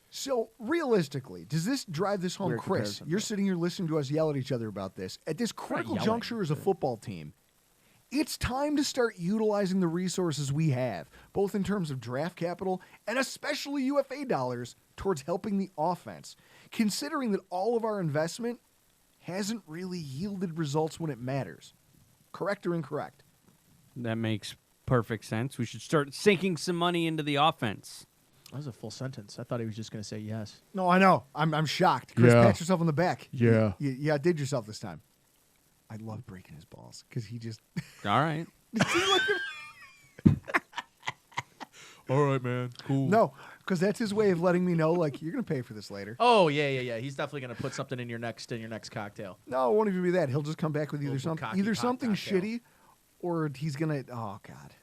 A: So realistically, does this drive this home,
B: Weird
A: Chris?
B: comparison,
A: You're
B: but-
A: sitting here listening to us yell at each other about this. At this critical
B: yelling,
A: juncture as a football team, it's time to start utilizing the resources we have, both in terms of draft capital and especially UFA dollars, towards helping the offense, considering that all of our investment hasn't really yielded results when it matters. Correct or incorrect?
C: That makes perfect sense. We should start sinking some money into the offense.
B: That was a full sentence. I thought he was just going to say yes.
A: No, I know. I'm shocked. Chris,
D: Yeah.
A: pat yourself on the back.
D: Yeah.
A: You outdid yourself this time. I love breaking his balls because he just...
C: All right.
D: All right, man. Cool.
A: No, because that's his way of letting me know, like, you're going to pay for this later.
B: Oh yeah. He's definitely going to put something in your next cocktail.
A: No, it won't even be that. He'll just come back with
B: Little cocky pot
A: something
B: cocktail.
A: shitty, or he's going to... Oh, God.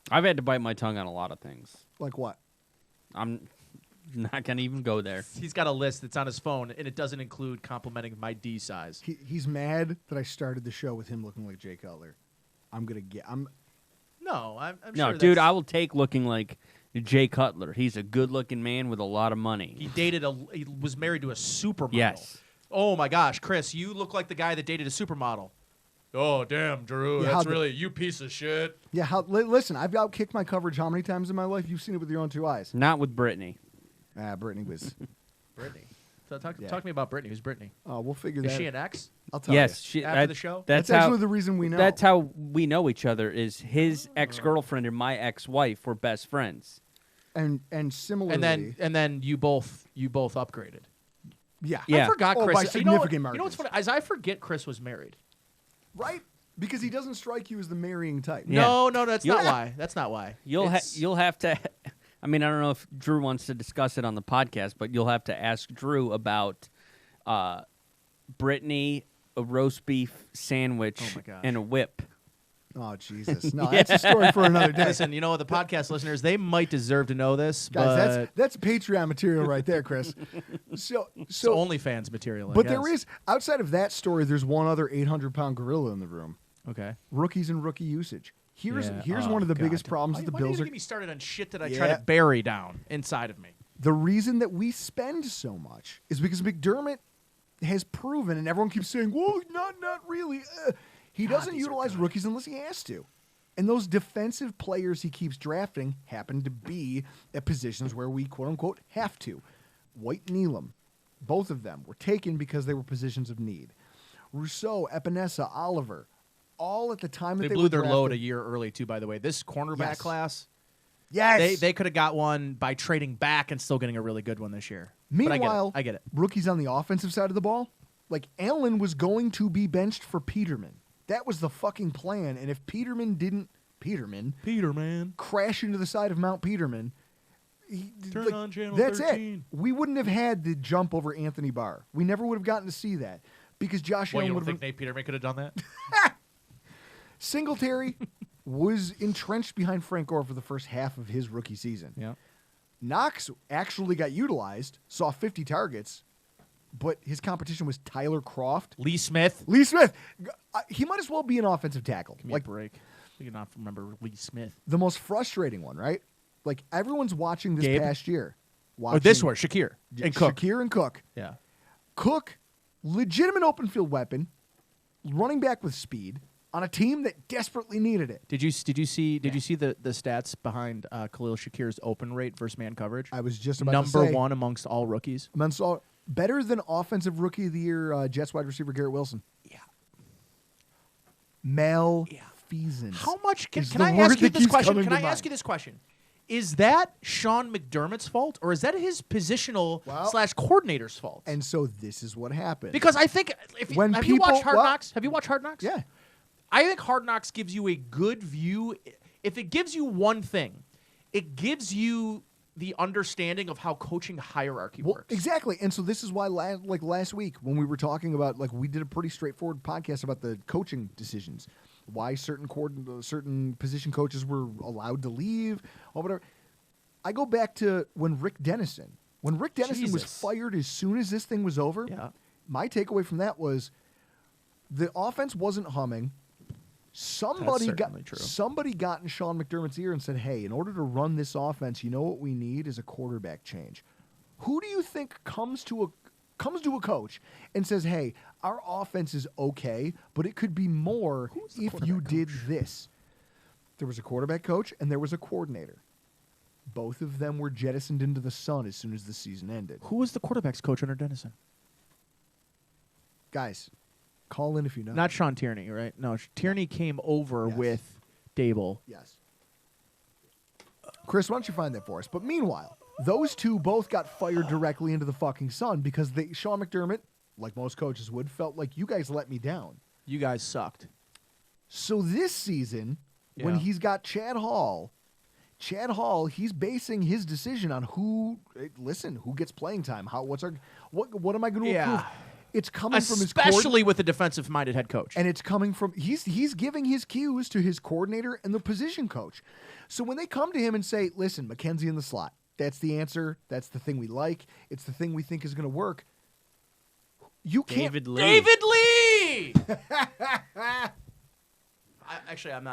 C: I've had to bite my tongue on a lot of things.
A: Like what?
C: I'm not going to even go there.
B: He's got a list that's on his phone, and it doesn't include complimenting my D size.
A: He's mad that I started the show with him looking like Jay Cutler. I'm
B: No, I'm
C: No,
B: sure
C: dude,
B: that's-
C: I will take looking like Jay Cutler. He's a good-looking man with a lot of money.
B: He was married to a supermodel.
C: Yes.
B: Oh my gosh, Chris, you look like the guy that dated a supermodel. Oh damn, Drew,
A: Yeah,
B: that's really you piece of shit.
A: Yeah, listen, I've outkicked my coverage how many times in my life? You've seen it with your own 2 eyes.
C: Not with Brittany.
A: Brittany was
B: Brittany. So talk to me about Brittany. Who's Brittany?
A: We'll figure
B: Is
A: that.
B: she an ex?
A: I'll tell
C: Yes,
A: you.
B: After the show?
A: That's
C: how,
A: actually the reason we know.
C: That's how we know each other. Is his ex-girlfriend and my ex-wife were best friends.
A: and similarly.
B: And then you both upgraded.
A: Yeah.
C: Yeah.
B: I forgot
A: Oh,
B: Chris.
A: by
B: You know what-
A: significant
B: You know what's
A: margins.
B: funny? As I forget Chris was married.
A: Right? Because he doesn't strike you as the marrying type.
C: Yeah.
B: No, that's not why. That's not why.
C: You'll
B: It's-
C: have to. I mean, I don't know if Drew wants to discuss it on the podcast, but you'll have to ask Drew about Brittany, a roast beef sandwich,
B: Oh my gosh.
C: and a whip.
A: Oh, Jesus. No, that's a story for another day.
B: Listen, you know, the podcast listeners, they might deserve to know this,
A: Guys,
B: but
A: that's Patreon material right there, Chris. So
B: it's OnlyFans material. I
A: but
B: guess.
A: there is, outside of that story, there's one other 800-pound gorilla in the room.
B: Okay.
A: Rookies and rookie usage. Here's
B: Yeah.
A: one of the
B: God.
A: biggest problems
B: Why
A: that the
B: are you
A: Bills
B: gonna
A: are.
B: get me started on shit that I try
A: Yeah.
B: to bury down inside of me?
A: The reason that we spend so much is because McDermott has proven, and everyone keeps saying, "Well, not really." He doesn't
B: these are
A: utilize
B: good.
A: rookies unless he has to. And those defensive players he keeps drafting happen to be at positions where we quote unquote have to. White and Elam, both of them were taken because they were positions of need. Rousseau, Epinesa, Oliver, all at the time that
B: They
A: they
B: blew
A: were
B: their
A: drafted.
B: load a year early too. By the way, this cornerback
A: Yes.
B: class,
A: Yes,
B: they could have got one by trading back and still getting a really good one this year. But
A: Meanwhile,
B: I get it.
A: Rookies on the offensive side of the ball, like Allen was going to be benched for Peterman. That was the fucking plan. And if Peterman didn't,
D: Peter, man.
A: crash into the side of Mount Peterman,
D: Turn on channel
A: that's
D: 13.
A: it. We wouldn't have had the jump over Anthony Barr. We never would have gotten to see that because Josh
B: Well,
A: Allen
B: you
A: would
B: don't
A: have.
B: think Nate Peterman could have done that?
A: Singletary was entrenched behind Frank Gore for the first half of his rookie season.
B: Yeah.
A: Knox actually got utilized, saw 50 targets, but his competition was Tyler Croft.
B: Lee Smith.
A: Lee Smith, he might as well be an offensive tackle.
B: Give me
A: Like
B: a break. You cannot remember Lee Smith.
A: the most frustrating one, right? Like everyone's watching this
B: Gabe?
A: past year.
B: Or this one, Shakir and Cook.
A: Shakir and Cook.
B: Yeah.
A: Cook, legitimate open field weapon, running back with speed on a team that desperately needed it.
B: Did you see the stats behind Khalil Shakir's open rate versus man coverage?
A: I was just about to
B: Number
A: say,
B: one amongst all rookies.
A: Mensaw, better than offensive rookie of the year Jets wide receiver Garrett Wilson.
B: Yeah.
A: Malfeasance.
B: How much can
A: is
B: I
A: the word
B: ask you
A: that
B: this
A: keeps
B: question?
A: coming
B: Can
A: to
B: I ask
A: mind.
B: you this question? Is that Sean McDermott's fault, or is that his positional
A: Well-
B: / coordinator's fault?
A: And so this is what happened.
B: Because I think if
A: When
B: have you
A: people-
B: watched Hard
A: well-
B: Knocks? Have you watched Hard Knocks?
A: Yeah.
B: I think Hard Knocks gives you a good view. If it gives you one thing, it gives you the understanding of how coaching hierarchy
A: Well,
B: works.
A: exactly. And so this is why last week when we were talking about we did a pretty straightforward podcast about the coaching decisions. Why certain position coaches were allowed to leave or whatever. I go back to when Rick Dennison was
B: Jesus.
A: fired as soon as this thing was over.
B: Yeah.
A: My takeaway from that was the offense wasn't humming. Somebody
B: certainly true.
A: got in Sean McDermott's ear and said, "Hey, in order to run this offense, you know what we need is a quarterback change." Who do you think comes to a coach and says, "Hey, our offense is okay, but it could be more
B: the
A: if you
B: quarterback
A: did
B: coach?
A: this"? There was a quarterback coach and there was a coordinator. Both of them were jettisoned into the sun as soon as the season ended.
B: Who was the quarterback's coach under Dennison?
A: Guys, call in if you know.
B: Not Sean Tierney, right? No, Tierney came over
A: Yes.
B: with Dable.
A: Yes. Chris, why don't you find that for us? But meanwhile, those two both got fired directly into the fucking sun because Sean McDermott, like most coaches would, felt like you guys let me down.
B: You guys sucked.
A: So this season, when
B: Yeah.
A: he's got Chad Hall, he's basing his decision on who gets playing time. What am I going to
B: Yeah.
A: approve? It's coming from his coordinator.
B: Especially with a defensive-minded head coach.
A: And it's coming from he's giving his cues to his coordinator and the position coach. So when they come to him and say, "Listen, McKenzie in the slot. That's the answer. That's the thing we like. It's the thing we think is going to work." You can't.
C: David Lee.
B: David Lee.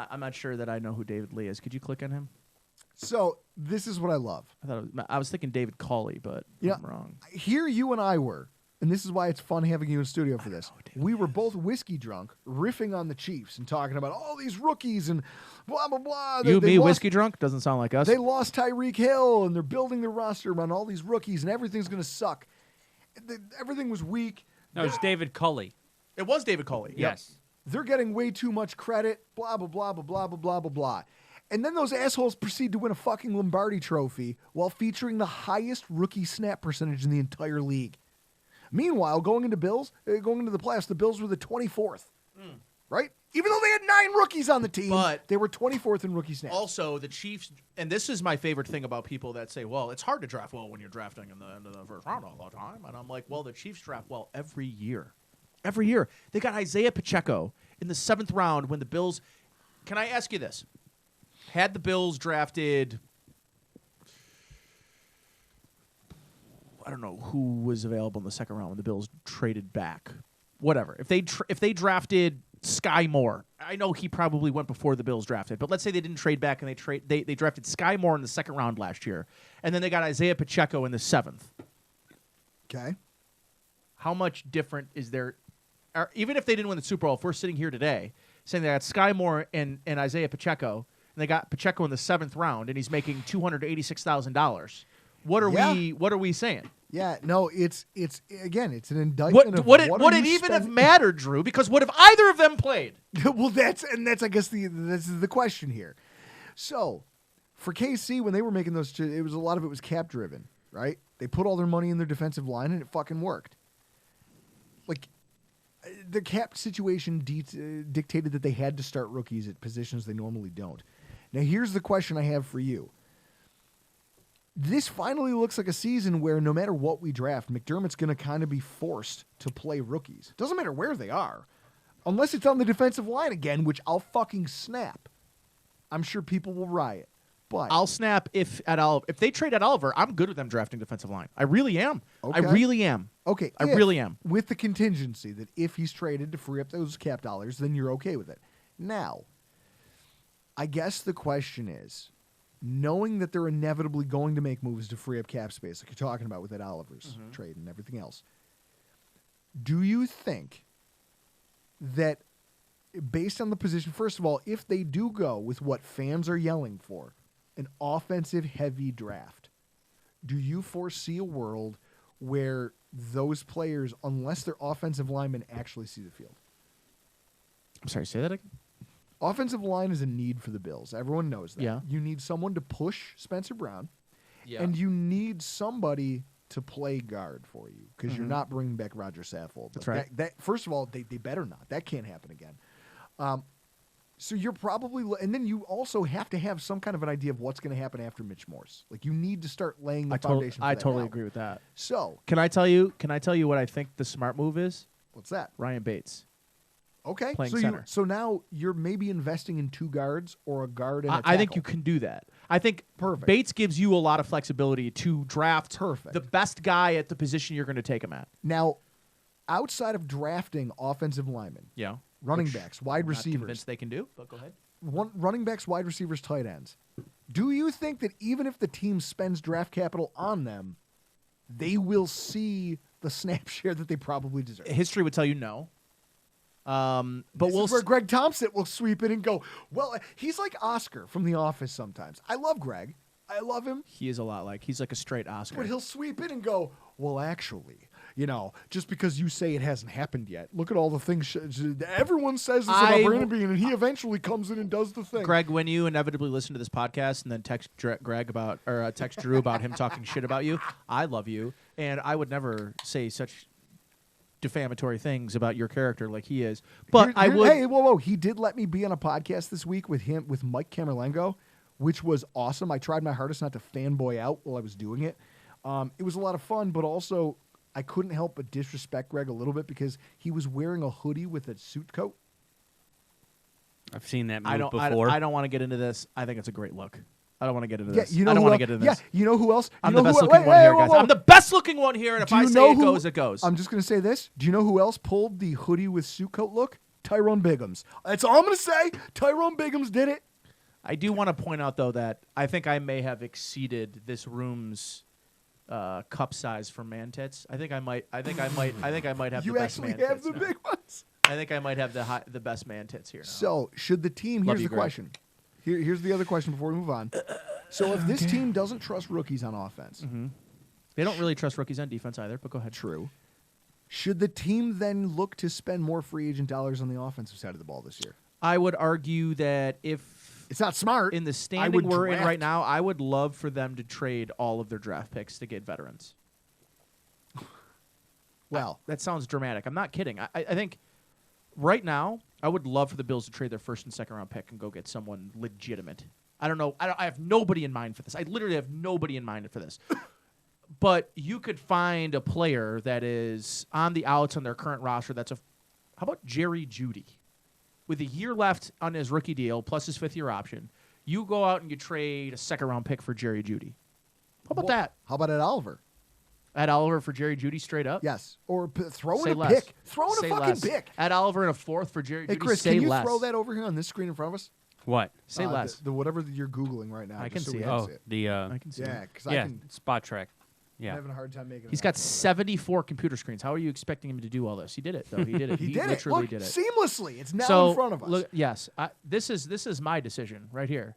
B: I'm not sure that I know who David Lee is. Could you click on him?
A: So this is what I love.
B: I was thinking David Cawley, but
A: Yeah.
B: I'm wrong.
A: Here you and I were, and this is why it's fun having you in studio for this.
B: know who David
A: We were both whiskey drunk, riffing on the Chiefs and talking about all these rookies and blah blah blah.
B: You,
A: They
B: me,
A: lost-
B: whiskey drunk doesn't sound like us.
A: They lost Tyreek Hill, and they're building their roster around all these rookies, and everything's going to suck. everything was weak.
C: No, it's David Culley.
B: It was David Culley.
C: Yes.
A: They're getting way too much credit, blah, blah, blah, blah, blah, blah, blah, blah, blah. And then those assholes proceed to win a fucking Lombardi trophy while featuring the highest rookie snap percentage in the entire league. Meanwhile, going into the playoffs, the Bills were the 24th. Right? Even though they had 9 rookies on the team,
B: But-
A: they were 24th in rookie snaps.
B: Also, the Chiefs, and this is my favorite thing about people that say, well, it's hard to draft well when you're drafting in the end of the first round all the time. And I'm like, well, the Chiefs draft well every year. Every year. They got Isaiah Pacheco in the 7th round when the Bills. Can I ask you this? Had the Bills drafted, I don't know who was available in the 2nd round when the Bills traded back. Whatever. If they drafted Sky Moore, I know he probably went before the Bills drafted, but let's say they didn't trade back and they drafted Sky Moore in the 2nd round last year, and then they got Isaiah Pacheco in the 7th.
A: Okay.
B: How much different is there? Even if they didn't win the Super Bowl, if we're sitting here today saying they got Sky Moore and Isaiah Pacheco, and they got Pacheco in the 7th round, and he's making $286,000. What are we saying?
A: Yeah, no, it's again, it's an indictment
B: Would
A: of
B: it even have mattered, Drew? Because what if either of them played?
A: Well, that's I guess that's the question here. So, for KC, when they were making those, a lot of it was cap driven, right? They put all their money in their defensive line, and it fucking worked. Like, the cap situation dictated that they had to start rookies at positions they normally don't. Now, here's the question I have for you. This finally looks like a season where no matter what we draft, McDermott's going to kind of be forced to play rookies. Doesn't matter where they are. Unless it's on the defensive line again, which I'll fucking snap. I'm sure people will riot. But
B: I'll snap if they trade at Oliver, I'm good with them drafting defensive line. I really am.
A: Okay.
B: I really am.
A: Okay.
B: I really am.
A: With the contingency that if he's traded to free up those cap dollars, then you're okay with it. Now, I guess the question is, knowing that they're inevitably going to make moves to free up cap space, like you're talking about with that Oliver's trade and everything else, do you think that based on the position, first of all, if they do go with what fans are yelling for, an offensive-heavy draft, do you foresee a world where those players, unless they're offensive linemen, actually see the field?
B: I'm sorry, say that again?
A: Offensive line is a need for the Bills. Everyone knows that.
B: Yeah.
A: You need someone to push Spencer Brown,
B: Yeah.
A: and you need somebody to play guard for you because you're not bringing back Roger Saffold.
B: That's right.
A: That first of all, they better not. That can't happen again. So you're probably, and then you also have to have some kind of an idea of what's going to happen after Mitch Morse. Like you need to start laying the foundation.
B: I
A: for that
B: totally
A: now.
B: agree with that.
A: So
B: Can I tell you what I think the smart move is?
A: what's that?
B: Ryan Bates.
A: Okay,
B: Playing
A: so
B: center.
A: so now you're maybe investing in 2 guards or a guard and a
B: I think
A: tackle.
B: you can do that. I think
A: Perfect.
B: Bates gives you a lot of flexibility to draft
A: Perfect.
B: the best guy at the position you're going to take him at.
A: Now, outside of drafting offensive linemen,
B: Yeah.
A: running backs, wide
B: I'm not
A: receivers,
B: convinced they can do, but go ahead.
A: running backs, wide receivers, tight ends. Do you think that even if the team spends draft capital on them, they will see the snap share that they probably deserve?
B: History would tell you no. But
A: This
B: we'll
A: is where Greg Thompson will sweep in and go, well, he's like Oscar from The Office sometimes. I love Greg. I love him.
B: he's like a straight Oscar.
A: But he'll sweep in and go, well, actually, just because you say it hasn't happened yet, look at all the things. Everyone says this about Brandon Bean, and he eventually comes in and does the thing.
B: Greg, when you inevitably listen to this podcast and then text text Drew about him talking shit about you, I love you, and I would never say such defamatory things about your character like he is. But I would.
A: Hey, whoa. He did let me be on a podcast this week with Mike Camerlengo, which was awesome. I tried my hardest not to fanboy out while I was doing it. It was a lot of fun, but also I couldn't help but disrespect Greg a little bit because he was wearing a hoodie with a suit coat.
C: I've seen that move
B: I don't want to get into this. I think it's a great look. I don't want to get into this.
A: You know
B: I don't
A: who
B: want to
A: el-
B: get into this.
A: Yeah, you know who else?
B: I'm
A: You know
B: the best
A: who-
B: looking
A: wait,
B: one here,
A: whoa,
B: guys.
A: whoa.
B: I'm the best looking one here, and if
A: Do
B: I
A: you
B: say
A: know
B: it
A: who-
B: goes, it goes.
A: I'm just going to say this. Do you know who else pulled the hoodie with suit coat look? Tyrone Biggums. That's all I'm going to say. Tyrone Biggums did it.
B: I do want to point out though that I think I may have exceeded this room's cup size for man tits. I think I might have
A: You
B: the best
A: actually
B: man
A: have
B: tits
A: the
B: now.
A: big ones.
B: I think I might have the best man tits here now.
A: So, should the team,
B: Love
A: here's
B: you,
A: the
B: Greg.
A: question. Here's the other question before we move on. So, if this team doesn't trust rookies on offense,
B: They don't really trust rookies on defense either, but go ahead.
A: True. Should the team then look to spend more free agent dollars on the offensive side of the ball this year?
B: I would argue that if
A: It's not smart.
B: in the
A: I
B: standing
A: would
B: we're in
A: draft-
B: right now, I would love for them to trade all of their draft picks to get veterans.
A: Well,
B: That sounds dramatic. I'm not kidding. I think right now, I would love for the Bills to trade their first and second round pick and go get someone legitimate. I don't know. I have nobody in mind for this. I literally have nobody in mind for this. But you could find a player that is on the outs on their current roster. How about Jerry Jeudy? With a year left on his rookie deal plus his 5th-year option, you go out and you trade a second-round pick for Jerry Jeudy. How about that?
A: How about Ed Oliver?
B: Ed Oliver for Jerry Jeudy straight up?
A: Yes. Or throw
B: Say
A: in a
B: less.
A: pick. Throw in
B: Say
A: a fucking
B: less.
A: pick.
B: Ed Oliver and a 4th for Jerry
A: Hey,
B: Jeudy.
A: Chris,
B: Say
A: can you
B: less.
A: throw that over here on this screen in front of us?
C: What?
B: Say less.
A: The whatever you're Googling right now.
B: I
A: just
B: can
A: so
B: see
A: we
B: it.
A: can
C: Oh,
A: see it.
C: the
B: I can see
A: Yeah,
B: it.
A: because I can.
C: Spot Track.
A: I'm
C: Yeah.
A: having a hard time making.
B: He's
A: it
B: got
A: out.
B: 74 computer screens. How are you expecting him to do all this? He did it, though. He did it.
A: He did it.
B: literally
A: Look,
B: did it.
A: seamlessly. It's now
B: so
A: in front of us.
B: Look, yes, this is my decision right here.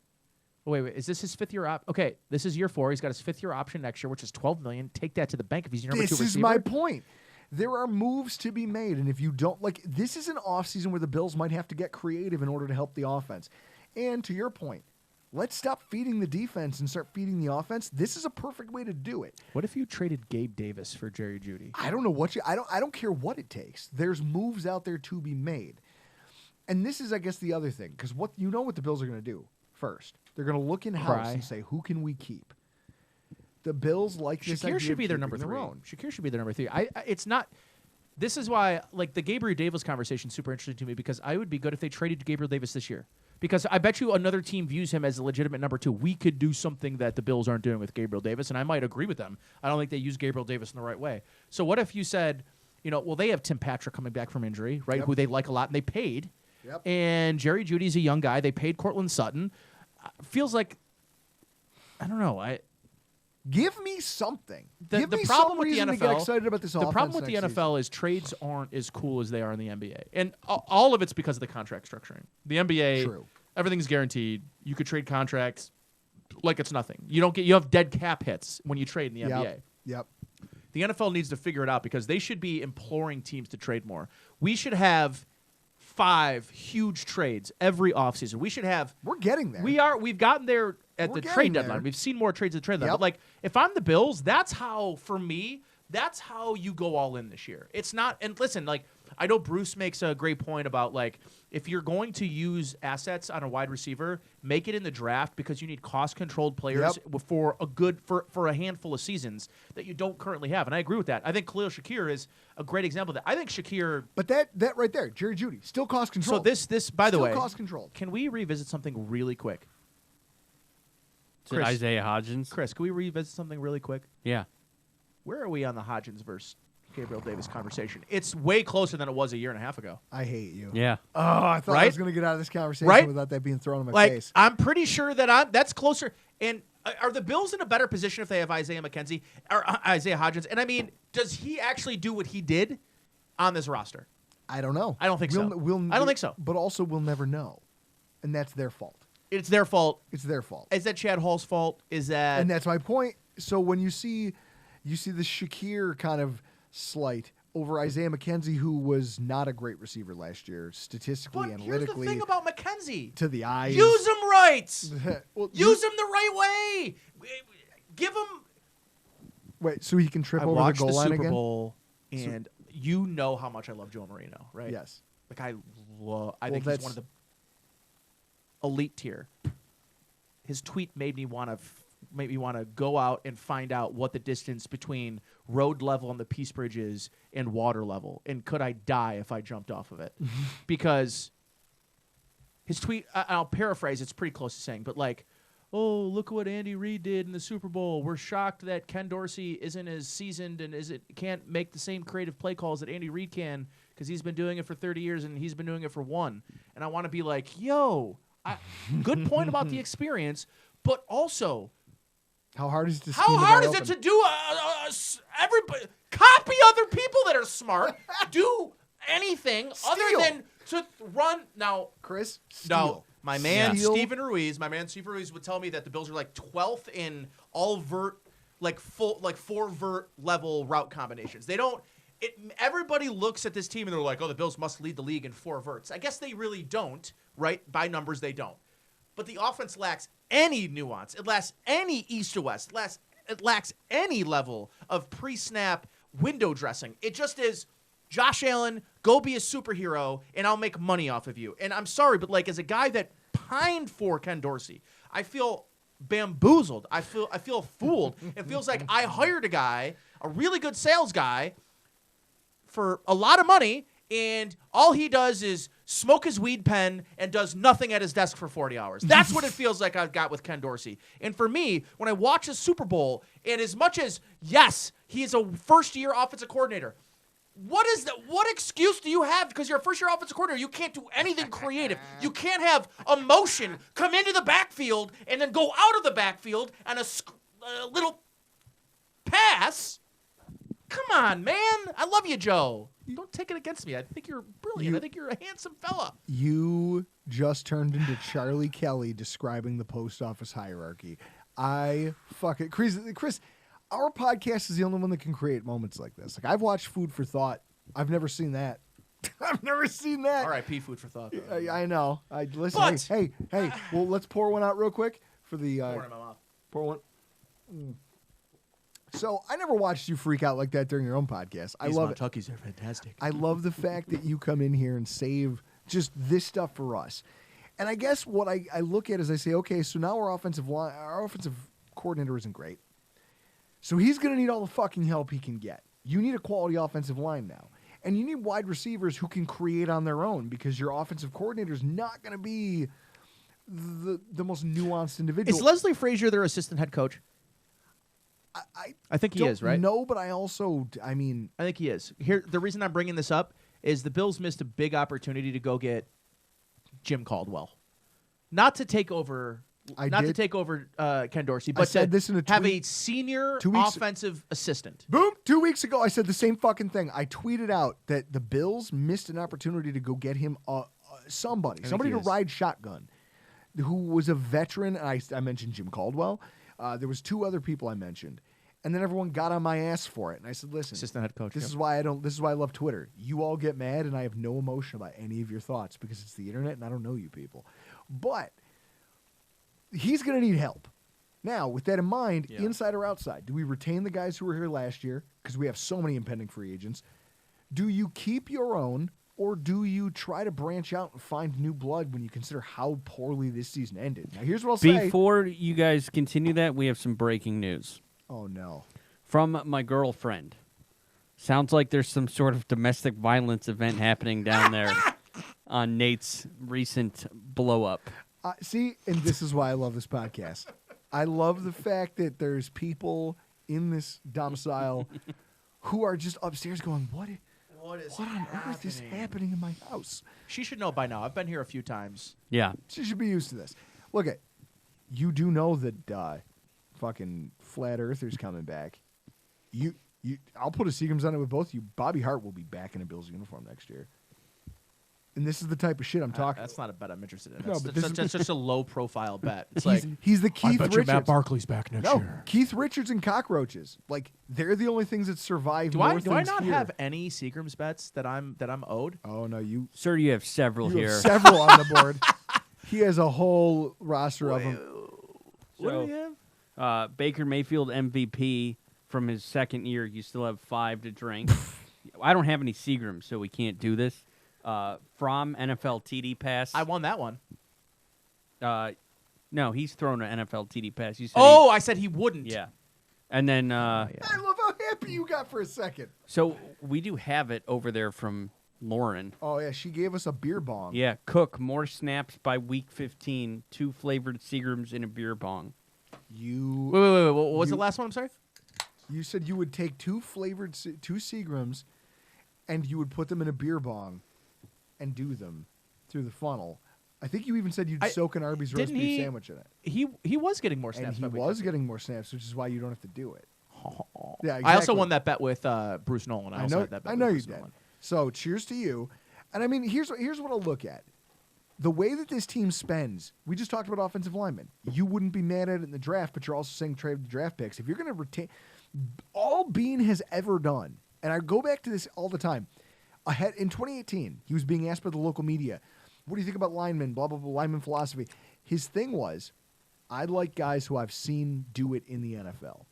B: Oh, wait, is this his 5th-year op? Okay, this is year 4. He's got his 5th-year option next year, which is $12 million. Take that to the bank if he's your number 2
A: This
B: receiver.
A: is my point. There are moves to be made, and if you don't this is an offseason where the Bills might have to get creative in order to help the offense. And to your point, let's stop feeding the defense and start feeding the offense. This is a perfect way to do it.
B: What if you traded Gabe Davis for Jerry Jeudy?
A: I don't know what I don't care what it takes. There's moves out there to be made. And this is, I guess, the other thing, because what the Bills are going to do first. They're going to look in house
B: Cry.
A: and say, who can we keep? The Bills like this idea
B: Shakir should
A: of
B: be their
A: keeping
B: number
A: their
B: 3.
A: own.
B: Shakir should be their number 3. It's not. This is why, like, the Gabriel Davis conversation is super interesting to me because I would be good if they traded Gabriel Davis this year. Because I bet you another team views him as a legitimate number 2. We could do something that the Bills aren't doing with Gabriel Davis, and I might agree with them. I don't think they use Gabriel Davis in the right way. So what if you said, they have Tim Patrick coming back from injury, right,
A: Yep.
B: who they like a lot, and they paid.
A: Yep.
B: And Jerry Judy's a young guy. They paid Cortland Sutton. Feels like, I don't know,
A: Give me something. Give
B: the
A: me
B: problem
A: some
B: with the
A: reason to
B: NFL
A: get excited about this
B: The
A: offense
B: problem with the
A: next
B: NFL
A: season.
B: is trades aren't as cool as they are in the NBA, and all of it's because of the contract structuring. The NBA,
A: True.
B: everything's guaranteed. You could trade contracts like it's nothing. You have dead cap hits when you trade in the NBA.
A: Yep.
B: The NFL needs to figure it out because they should be imploring teams to trade more. We should have 5 huge trades every offseason. We should have.
A: We're getting there.
B: We've gotten there at
A: We're
B: the
A: getting
B: trade
A: there.
B: deadline. We've seen more trades at the trade deadline.
A: Yep.
B: But like, if I'm the Bills, that's how you go all in this year. It's not. And listen, like, I know Bruce makes a great point about, like, if you're going to use assets on a wide receiver, make it in the draft because you need cost-controlled players for a handful of seasons that you don't currently have. And I agree with that. I think Khalil Shakir is a great example of that. I think Shakir.
A: But that right there, Jerry Jeudy, still cost control.
B: So this by the
A: Still
B: way,
A: cost controlled.
B: can we revisit something really quick?
C: Is it
B: Chris.
C: Isaiah Hodgins?
B: Chris, can we revisit something really quick?
C: Yeah.
B: Where are we on the Hodgins versus Gabriel Davis conversation? It's way closer than it was a year and a half ago.
A: I hate you.
C: Yeah.
A: Oh, I thought I
B: Right?
A: was going to get out of this conversation
B: Right?
A: without that being thrown in my
B: Like,
A: face.
B: I'm pretty sure that that's closer. And are the Bills in a better position if they have Isaiah McKenzie or Isaiah Hodgins? And I mean, does he actually do what he did on this roster?
A: I don't know.
B: I don't think so. I don't think so.
A: But also, we'll never know. And that's their fault.
B: It's their fault.
A: It's their fault.
B: Is that Chad Hall's fault? Is that
A: And that's my point. So when you see the Shakir kind of slight over Isaiah McKenzie, who was not a great receiver last year, statistically,
B: But here's the
A: analytically,
B: thing about McKenzie.
A: to the eyes.
B: Use him right.
A: Well,
B: Use him the right way. Give him.
A: Wait, so he can trip
B: I
A: over the
B: watched
A: goal
B: the
A: line
B: Super
A: again?
B: Bowl, and you know how much I love Joe Marino, right?
A: Yes.
B: Like I think he's
A: that's-
B: one of the elite tier. His tweet made me want to go out and find out what the distance between road level on the Peace Bridge is and water level, and could I die if I jumped off of it? Because his tweet, I'll paraphrase, it's pretty close to saying, but like, oh, look what Andy Reid did in the Super Bowl. We're shocked that Ken Dorsey isn't as seasoned and can't make the same creative play calls that Andy Reid can because he's been doing it for 30 years and he's been doing it for 1. And I want to be like, yo, good point about the experience, but also,
A: How hard is it to
B: how
A: scheme the
B: hard
A: guy
B: is it
A: open?
B: to do everybody copy other people that are smart, do anything other
A: Steal.
B: than to run now?
A: Chris?
B: No,
A: Steal.
B: my man
A: Steal.
B: Stephen Ruiz would tell me that the Bills are like 12th in all vert like 4-vert level route combinations. They don't. Everybody looks at this team and they're like, oh, the Bills must lead the league in 4 verts. I guess they really don't, right? By numbers, they don't. But the offense lacks any nuance. It lacks any east to west. It lacks any level of pre-snap window dressing. It just is, Josh Allen, go be a superhero, and I'll make money off of you. And I'm sorry, but like as a guy that pined for Ken Dorsey, I feel bamboozled. I feel fooled. It feels like I hired a guy, a really good sales guy, for a lot of money, and all he does is smoke his weed pen and does nothing at his desk for 40 hours. That's what it feels like I've got with Ken Dorsey. And for me, when I watch a Super Bowl, and as much as, yes, he is a first-year offensive coordinator, what excuse do you have? Because you're a first-year offensive coordinator, you can't do anything creative. You can't have emotion come into the backfield and then go out of the backfield and a little pass. Come on, man. I love you, Joe. Don't take it against me. I think you're brilliant. I think you're a handsome fella.
A: You just turned into Charlie Kelly describing the post office hierarchy. Chris, our podcast is the only one that can create moments like this. Like, I've watched Food for Thought. I've never seen that. I've never seen that.
B: R.I.P. Food for Thought.
A: I know. Listen.
B: But,
A: hey. Well, let's pour one out real quick for the.
B: Pour it in my mouth.
A: Pour one. So I never watched you freak out like that during your own podcast. I love it.
B: These Montuckies are fantastic.
A: I love the fact that you come in here and save just this stuff for us. And I guess what I look at is I say, okay, so now our offensive coordinator isn't great. So he's going to need all the fucking help he can get. You need a quality offensive line now. And you need wide receivers who can create on their own, because your offensive coordinator is not going to be the most nuanced individual.
B: Is Leslie Frazier their assistant head coach? I think he is, right?
A: No, but I
B: think he is. Here, the reason I'm bringing this up is the Bills missed a big opportunity to go get Jim Caldwell, not to take over Ken Dorsey, but
A: said
B: to
A: this in a
B: have
A: tweet
B: a senior
A: 2 weeks
B: offensive assistant.
A: Boom! 2 weeks ago, I said the same fucking thing. I tweeted out that the Bills missed an opportunity to go get him somebody to ride shotgun, who was a veteran. And I mentioned Jim Caldwell. There was 2 other people I mentioned, and then everyone got on my ass for it. And I said, "Listen,
B: assistant head coach.
A: This is why I love Twitter. You all get mad, and I have no emotion about any of your thoughts because it's the internet, and I don't know you people. But he's going to need help. Now, with that in mind, inside or outside, do we retain the guys who were here last year because we have so many impending free agents? Do you keep your own, or do you try to branch out and find new blood when you consider how poorly this season ended? Now, here's what I'll say.
C: Before you guys continue that, we have some breaking news.
A: Oh, no.
C: From my girlfriend. Sounds like there's some sort of domestic violence event happening down there on Nate's recent blow-up.
A: See, and this is why I love this podcast. I love the fact that there's people in this domicile who are just upstairs going, what on earth is happening in my house?
B: She should know by now. I've been here a few times.
C: Yeah.
A: She should be used to this. Look, you do know that fucking flat earthers coming back. I'll put a Seagrams on it with both of you. Bobby Hart will be back in a Bills uniform next year. And this is the type of shit I'm talking
B: That's not a bet I'm interested in.
A: No,
B: That's just a low-profile bet. It's
A: he's the Keith Richards.
D: Matt Barkley's back next year.
A: Keith Richards and cockroaches. Like, they're the only things that survive.
B: Do I not have any Seagrams bets that I'm owed?
A: Oh no, you
C: Sir, you have several here.
A: have several on the board. He has a whole roster of them.
B: What do we have?
C: Baker Mayfield MVP from his second year. You still have 5 to drink. I don't have any Seagrams, so we can't do this. From NFL TD pass.
B: I won that one.
C: No, he's thrown an NFL TD pass. You said
B: I said he wouldn't.
C: Yeah. And then
A: I love how happy you got for a second.
C: So we do have it over there from Lauren.
A: Oh yeah, she gave us a beer bong.
C: Yeah, Cook more snaps by week 15, 2 flavored Seagrams in a beer bong.
B: Wait. What was the last one? I'm sorry.
A: You said you would take 2 Seagrams, and you would put them in a beer bong, and do them through the funnel. I think you even said you'd soak an Arby's roast beef sandwich in it.
B: He was getting more snaps.
A: And he was getting more snaps, which is why you don't have to do it. Yeah, exactly.
B: I also won that bet with Bruce Nolan. I know
A: you did. So cheers to you. And I mean, here's what I'll look at. the way that this team spends, we just talked about offensive linemen. You wouldn't be mad at it in the draft, but you're also saying trade the draft picks. If you're going to retain, all Bean has ever done, and I go back to this all the time, ahead in 2018, he was being asked by the local media, what do you think about linemen, blah, blah, blah, lineman philosophy. His thing was, I like guys who I've seen do it in the NFL.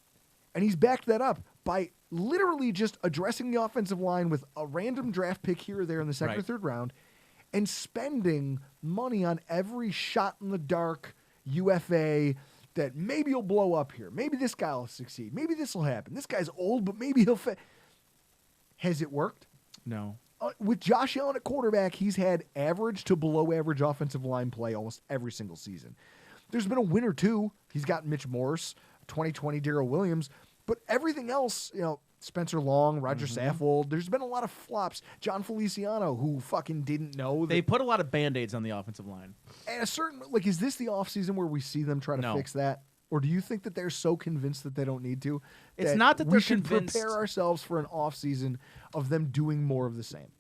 A: And he's backed that up by literally just addressing the offensive line with a random draft pick here or there in the second or third round and spending money on every shot in the dark UFA that maybe he'll blow up here. Maybe this guy will succeed. Maybe this will happen. This guy's old, but maybe he'll Has it worked?
B: No.
A: With Josh Allen at quarterback, he's had average to below average offensive line play almost every single season. There's been a win or two. He's got Mitch Morse, 2020 Darrell Williams, but everything else, Spencer Long, Roger Saffold, there's been a lot of flops. John Feliciano, who fucking didn't know.
B: They put a lot of Band-Aids on the offensive line.
A: At a certain, is this the offseason where we see them try to fix that? Or do you think that they're so convinced that they don't need to?
B: It's not that
A: we
B: they're
A: should
B: convinced.
A: Prepare ourselves for an offseason of them doing more of the same.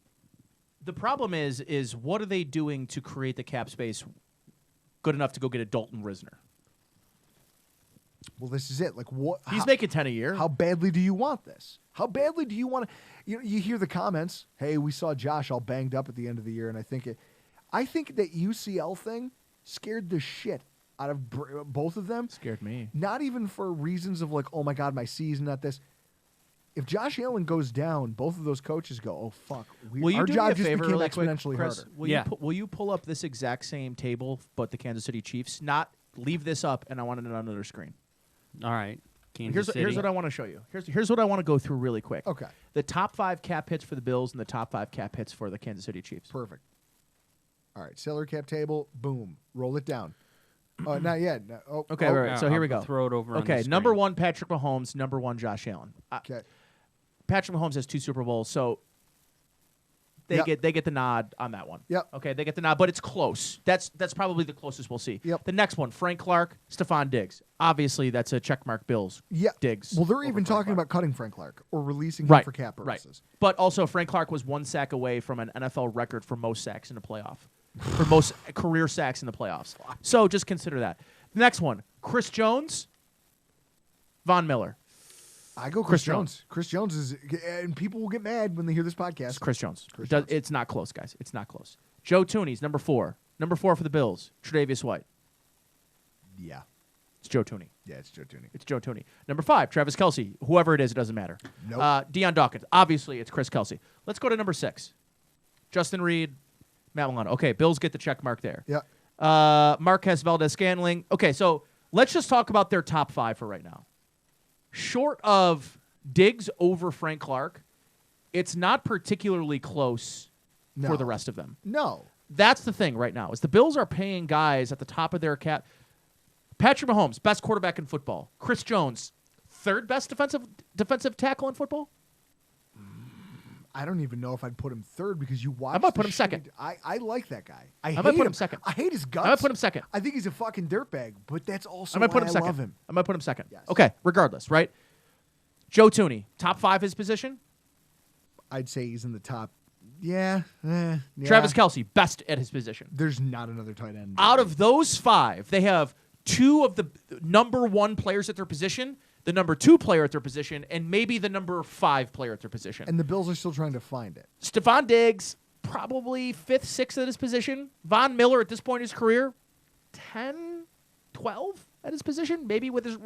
B: The problem is what are they doing to create the cap space good enough to go get a Dalton Risner?
A: Well, this is it. What?
B: He's making 10 a year.
A: How badly do you want this? How badly do you want to? You hear the comments. Hey, we saw Josh all banged up at the end of the year, and I think that UCL thing scared the shit out of both of them.
B: Scared me.
A: Not even for reasons of oh my God, my C's not this. If Josh Allen goes down, both of those coaches go, oh fuck. Our job just became exponentially harder.
B: Will you pull up this exact same table, but the Kansas City Chiefs? Not leave this up, and I want it on another screen.
C: All right. Kansas City.
B: Here's what I want to show you. Here's what I want to go through really quick.
A: Okay.
B: The top 5 cap hits for the Bills and the top 5 cap hits for the Kansas City Chiefs.
A: Perfect. All right, salary cap table, boom, roll it down. Not yet. No. Oh,
B: okay, right. So here we go.
C: Throw it over.
B: Okay,
C: on the
B: number
C: screen.
B: 1 Patrick Mahomes, number 1 Josh Allen.
A: Okay.
B: Patrick Mahomes has 2 Super Bowls, so they get the nod on that one.
A: Yep.
B: Okay, they get the nod, but it's close. That's probably the closest we'll see.
A: Yep.
B: The next one, Frank Clark, Stephon Diggs. Obviously, that's a checkmark Bills.
A: Yeah.
B: Diggs.
A: Well, they're
B: over
A: even
B: Frank
A: talking
B: Clark.
A: about cutting Frank Clark or releasing him for cap purposes.
B: Right. But also, Frank Clark was 1 sack away from an NFL record for most sacks in a playoff, for most career sacks in the playoffs. So just consider that. The next one, Chris Jones, Von Miller.
A: I go Chris Jones. Chris Jones is, and people will get mad when they hear this podcast.
B: It's Chris Jones.
A: Jones.
B: It's not close, guys. It's not close. Joe Tooney's number 4. Number 4 for the Bills, Tre'Davious White.
A: Yeah.
B: It's Joe Tooney.
A: Yeah, it's Joe Tooney.
B: It's Joe Tooney. Number 5, Travis Kelce. Whoever it is, it doesn't matter.
A: Nope.
B: Deion Dawkins. Obviously, it's Chris Kelce. Let's go to number 6. Justin Reed, Matt Milano. Okay, Bills get the check mark there.
A: Yeah.
B: Marquez Valdez-Scantling. Okay, so let's just talk about their top 5 for right now. Short of Diggs over Frank Clark, it's not particularly close for the rest of them.
A: No.
B: That's the thing right now, is the Bills are paying guys at the top of their cap. Patrick Mahomes, best quarterback in football. Chris Jones, 3rd best defensive tackle in football.
A: I don't even know if I'd put him 3rd because you watch.
B: I might put him 2nd.
A: I like that guy. I
B: might put him 2nd.
A: I hate his guts.
B: I might put him 2nd.
A: I think he's a fucking dirtbag, but that's also
B: I might put
A: why
B: him 2nd.
A: love him.
B: I might put him 2nd.
A: Yes.
B: Okay, regardless, right? Joe Tooney, top 5 his position.
A: I'd say he's in the top. Yeah.
B: Travis Kelce, best at his position.
A: There's not another tight end.
B: Out of those 5, they have 2 of the number 1 players at their position, the number 2 player at their position, and maybe the number 5 player at their position.
A: And the Bills are still trying to find it.
B: Stephon Diggs, probably 5th, 6th at his position. Von Miller, at this point in his career, 10, 12 at his position. Maybe with his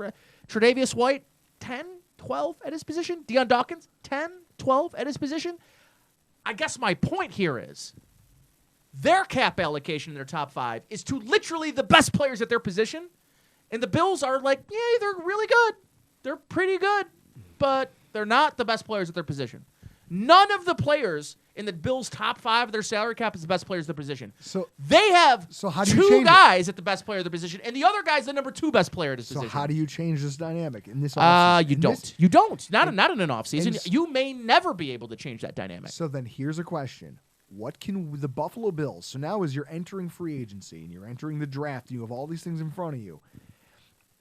B: Tre'Davious White, 10, 12 at his position. Deion Dawkins, 10, 12 at his position. I guess my point here is their cap allocation in their top 5 is to literally the best players at their position. And the Bills are like, yeah, they're really good. They're pretty good, but they're not the best players at their position. None of the players in the Bills' top 5 of their salary cap is the best players at their position.
A: So
B: they have
A: how do you
B: 2
A: change
B: guys at the best player of their position, and the other guy's the number 2 best player at his position.
A: So how do you change this dynamic in this offseason?
B: You don't. You don't. Not in an offseason.
A: and-
B: You may never be able to change that dynamic.
A: So then here's a question. What can the Buffalo Bills, so now as you're entering free agency and you're entering the draft, you have all these things in front of you.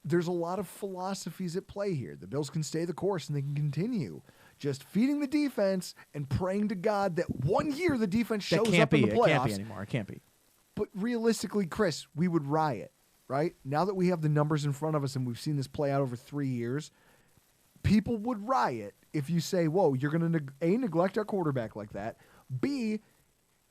A: There's a lot of philosophies at play here. The Bills can stay the course and they can continue just feeding the defense and praying to God that one year the defense shows
B: That can't
A: up
B: be.
A: in the
B: It can't be
A: playoffs.
B: anymore. It can't be.
A: But realistically, Chris, we would riot, right? Now that we have the numbers in front of us and we've seen this play out over 3 years, people would riot if you say, whoa, you're going to, A, neglect our quarterback like that. B,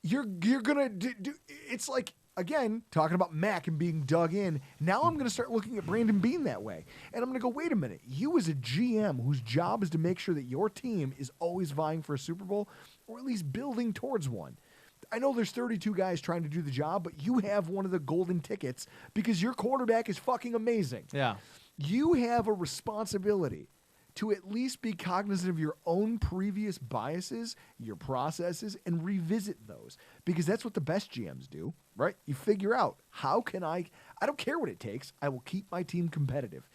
A: you're going to do, it's like, again, talking about Mac and being dug in. Now I'm going to start looking at Brandon Beane that way. And I'm going to go, wait a minute. You as a GM whose job is to make sure that your team is always vying for a Super Bowl or at least building towards one. I know there's 32 guys trying to do the job, but you have one of the golden tickets because your quarterback is fucking amazing.
B: Yeah.
A: You have a responsibility to at least be cognizant of your own previous biases, your processes, and revisit those. Because that's what the best GMs do, right? You figure out, how can I don't care what it takes, I will keep my team competitive.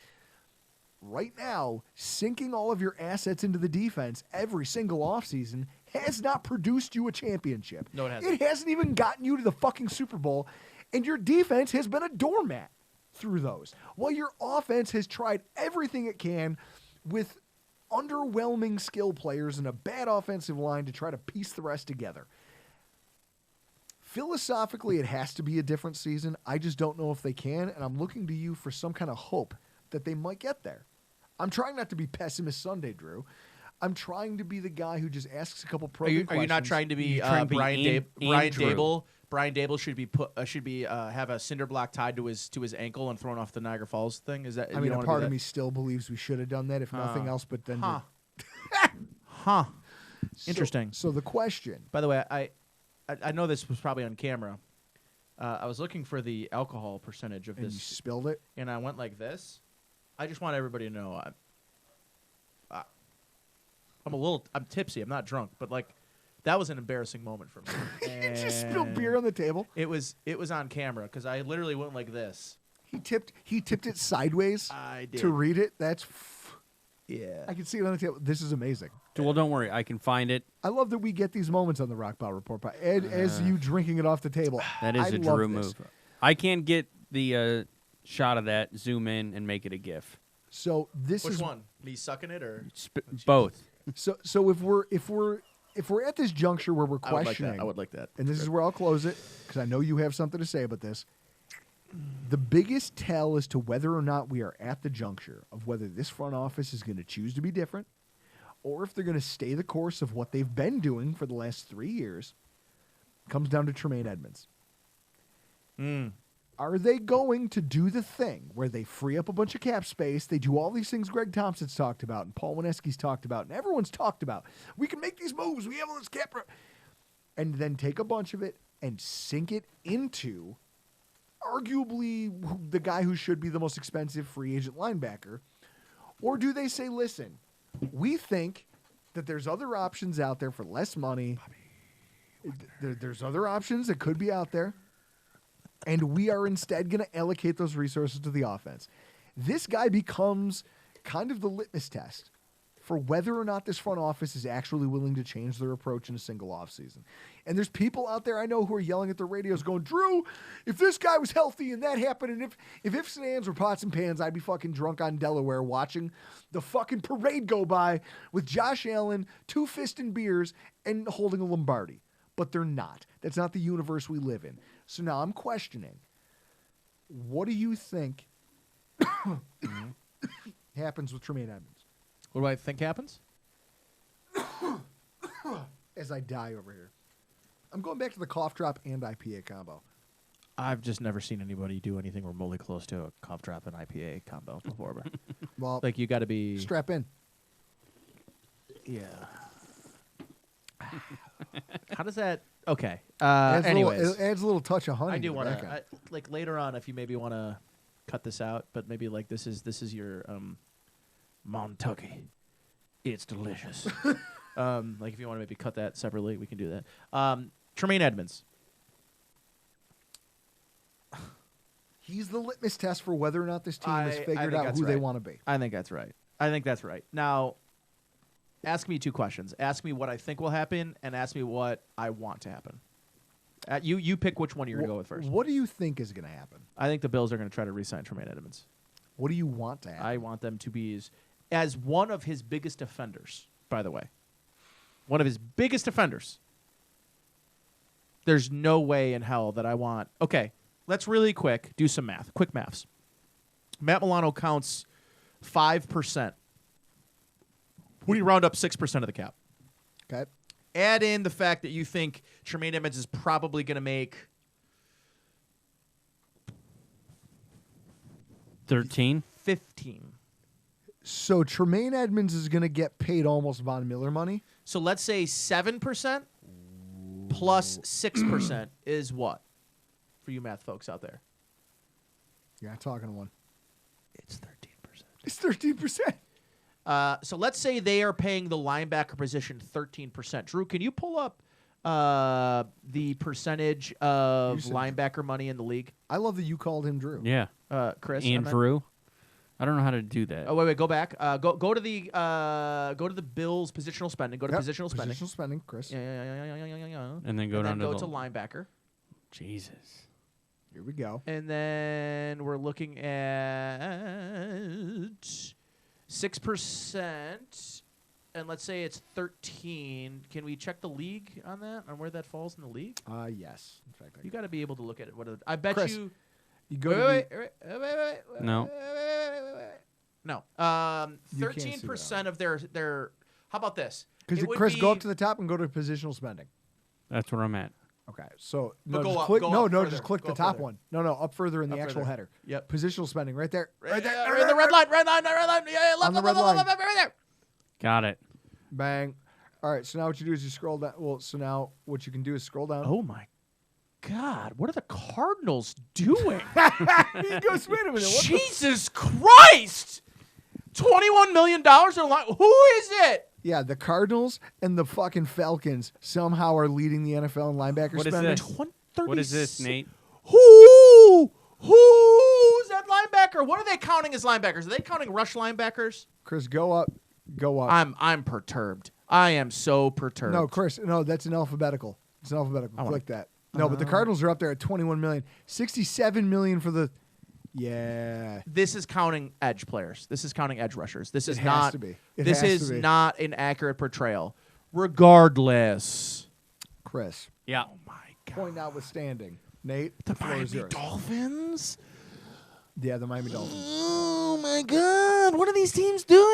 A: Right now, sinking all of your assets into the defense every single offseason has not produced you a championship.
B: No, it hasn't.
A: It hasn't even gotten you to the fucking Super Bowl, and your defense has been a doormat through those. While your offense has tried everything it can with underwhelming skill players and a bad offensive line to try to piece the rest together. Philosophically, it has to be a different season. I just don't know if they can, and I'm looking to you for some kind of hope that they might get there. I'm trying not to be pessimist Sunday, Drew. I'm trying to be the guy who just asks a couple probing questions.
B: Are you not trying to be
C: You're trying to be
B: Brian
C: Andrew.
B: Dable? Brian Dable should be have a cinder block tied to his ankle and thrown off the Niagara Falls thing. Is that?
A: I mean, a part of me still believes we should have done that, if nothing else. But then,
B: Huh. Interesting.
A: So the question.
B: By the way, I know this was probably on camera. I was looking for the alcohol percentage of
A: And you
B: this,
A: spilled it.
B: and I went like this. I just want everybody to know I'm tipsy. I'm not drunk, but like that was an embarrassing moment for me.
A: You just spilled beer on the table.
B: It was on camera because I literally went like this.
A: He tipped it sideways
B: I did.
A: to read it.
B: Yeah.
A: I can see it on the table. This is amazing.
C: Well, don't worry. I can find it.
A: I love that we get these moments on the Rockpile Report. By Ed, as you drinking it off the table.
C: That is
A: I
C: a
A: love
C: Drew
A: this.
C: move. I can get the shot of that, zoom in, and make it a GIF.
A: So this
B: Which
A: is
B: one? Me sucking it or?
C: Both.
A: So if we're at this juncture where we're questioning,
B: I would like that.
A: and this is where I'll close it because I know you have something to say about this. The biggest tell as to whether or not we are at the juncture of whether this front office is going to choose to be different or if they're going to stay the course of what they've been doing for the last 3 years comes down to Tremaine Edmonds. Are they going to do the thing where they free up a bunch of cap space, they do all these things Greg Thompson's talked about and Paul Wineski's talked about and everyone's talked about? We can make these moves. We have all this cap. And then take a bunch of it and sink it into arguably the guy who should be the most expensive free agent linebacker? Or do they say, listen, we think that there's other options out there for less money. There's other options that could be out there. And we are instead going to allocate those resources to the offense. This guy becomes kind of the litmus test for whether or not this front office is actually willing to change their approach in a single offseason. And there's people out there I know who are yelling at their radios going, Drew, if this guy was healthy and that happened, and if ifs and ands were pots and pans, I'd be fucking drunk on Delaware watching the fucking parade go by with Josh Allen, two-fisting beers, and holding a Lombardi. But they're not. That's not the universe we live in. So now I'm questioning, what do you think happens with Tremaine Edmonds?
B: What do I think happens?
A: As I die over here. I'm going back to the cough drop and IPA combo.
B: I've just never seen anybody do anything remotely close to a cough drop and IPA combo before. But
A: Well,
B: like you got to be
A: strap in.
B: Yeah. How does that? Okay.
A: Adds
B: Anyways,
A: it adds a little touch of honey.
B: I do
A: to
B: want
A: that guy.
B: to like later on if you maybe want to cut this out, but maybe like this is your Montucky. It's delicious. Like if you want to maybe cut that separately, we can do that. Tremaine Edmonds.
A: He's the litmus test for whether or not this team has
B: I
A: figured
B: think
A: out
B: that's
A: who they
B: right.
A: want to be.
B: I think that's right. Now, ask me two questions. Ask me what I think will happen, and ask me what I want to happen. You pick which one you're going to go with first.
A: What do you think is going to happen?
B: I think the Bills are going to try to re-sign Tremaine Edmonds.
A: What do you want to happen?
B: I want them to be as one of his biggest offenders, by the way. One of his biggest offenders. There's no way in hell that I want. Okay, let's really do some math. Quick maths. Matt Milano counts 5%. We round up 6% of the cap.
A: Okay.
B: Add in the fact that you think Tremaine Edmonds is probably going to make
C: 13.
B: 15.
A: So Tremaine Edmonds is going to get paid almost Von Miller money.
B: So let's say 7% plus 6% is what? For you math folks out there.
A: You're not talking one.
B: It's 13%.
A: It's 13%.
B: So let's say they are paying the linebacker position 13%. Drew, can you pull up the percentage of linebacker money in the league?
A: I love that you called him Drew.
C: Yeah.
B: Chris?
C: Andrew. I don't know how to do that.
B: Oh wait, go back. Go to the Bills positional spending. Go to positional spending.
A: Positional spending, Chris.
B: Yeah.
C: And then go down
B: go
C: to
B: to linebacker.
C: Jesus.
A: Here we go.
B: And then we're looking at 6%, and let's say it's 13. Can we check the league on that, on where that falls in the league?
A: Yes. In fact,
B: You got to be able to look at it. I bet
A: Chris,
B: you.
A: you go
B: Wait.
C: No.
B: No.
A: You can't see
B: 13% of their. How about this?
A: because
B: It would
A: Chris, go
B: be-
A: up to the top and go to positional spending.
C: That's where I'm at.
A: Okay, so
B: But
A: no,
B: go
A: just
B: up-
A: click.
B: go
A: No,
B: up
A: no,
B: further.
A: just click
B: Go
A: the
B: up
A: top
B: further.
A: one. No, up further in the
B: Up
A: actual
B: further.
A: header.
B: Yep.
A: Positional spending, right there, right there,
B: Right in the red line. Red line. Yeah, left,
A: On the
B: left,
A: red
B: left,
A: line.
B: left, right there.
C: Got it.
A: Bang. All right, so now what you do is you scroll down. Well, so now what you can do is scroll down.
B: Oh my God! What are the Cardinals doing?
A: He goes, wait a minute. What the
B: Jesus Christ! $21 million. Who is it?
A: Yeah, the Cardinals and the fucking Falcons somehow are leading the NFL in linebacker
C: What is
A: spending.
C: this? What is this, Nate?
B: Who's that linebacker? What are they counting as linebackers? Are they counting rush linebackers?
A: Chris, go up. Go up.
B: I'm perturbed. I am so perturbed.
A: No, Chris, no, that's an alphabetical. It's an alphabetical.
B: wanna-
A: Click that. No, but the Cardinals are up there at 21 million. 67 million for the. Yeah.
B: This is counting edge players. This is counting edge rushers. This is
A: It has
B: not.
A: to be. It
B: This
A: has
B: is
A: to be.
B: not an accurate portrayal. Regardless.
A: Chris,
C: Yeah.
B: Oh my God.
A: point notwithstanding. Nate,
B: The
A: floor is
B: Miami
A: yours.
B: Dolphins.
A: Yeah, the Miami Dolphins.
B: Oh my God! What are these teams doing?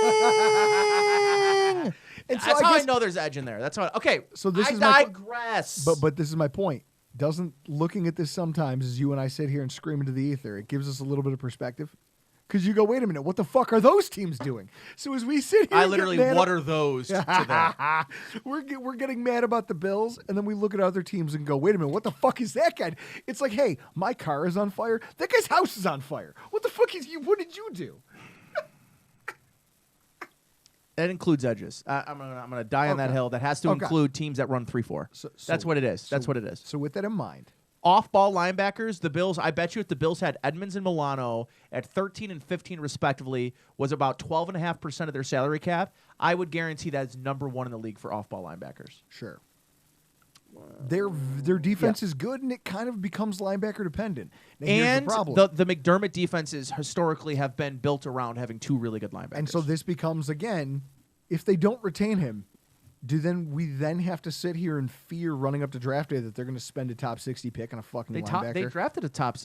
A: And so
B: That's
A: I
B: how I
A: guess-
B: know there's edge in there. That's how. Okay.
A: So this
B: I
A: is my
B: digress.
A: But this is my point. Doesn't looking at this sometimes as you and I sit here and scream into the ether, it gives us a little bit of perspective. Because you go, wait a minute, what the fuck are those teams doing? So as we sit here,
B: I
A: and
B: literally,
A: get mad
B: what are those to that?
A: we're getting mad about the Bills, and then we look at other teams and go, wait a minute, what the fuck is that guy? It's like, hey, my car is on fire. That guy's house is on fire. What the fuck is you? What did you do?
B: That includes edges. I'm gonna die on that
A: Okay.
B: hill. That has to
A: Okay.
B: include teams that run 3-4.
A: So-
B: That's
A: so-
B: what it is.
A: so-
B: That's what it is.
A: So with that in mind,
B: Off-ball linebackers, the Bills. I bet you if the Bills had Edmonds and Milano at 13 and 15 respectively, was about 12.5% of their salary cap. I would guarantee that's number one in the league for off-ball linebackers.
A: sure. Their defense is good, and it kind of becomes linebacker dependent. Now, here's
B: And
A: the problem.
B: the McDermott defenses historically have been built around having two really good linebackers.
A: And so this becomes, again, if they don't retain him, do we then have to sit here and fear running up to draft day that they're going to spend a top 60 pick on a fucking
B: they
A: linebacker?
B: drafted a top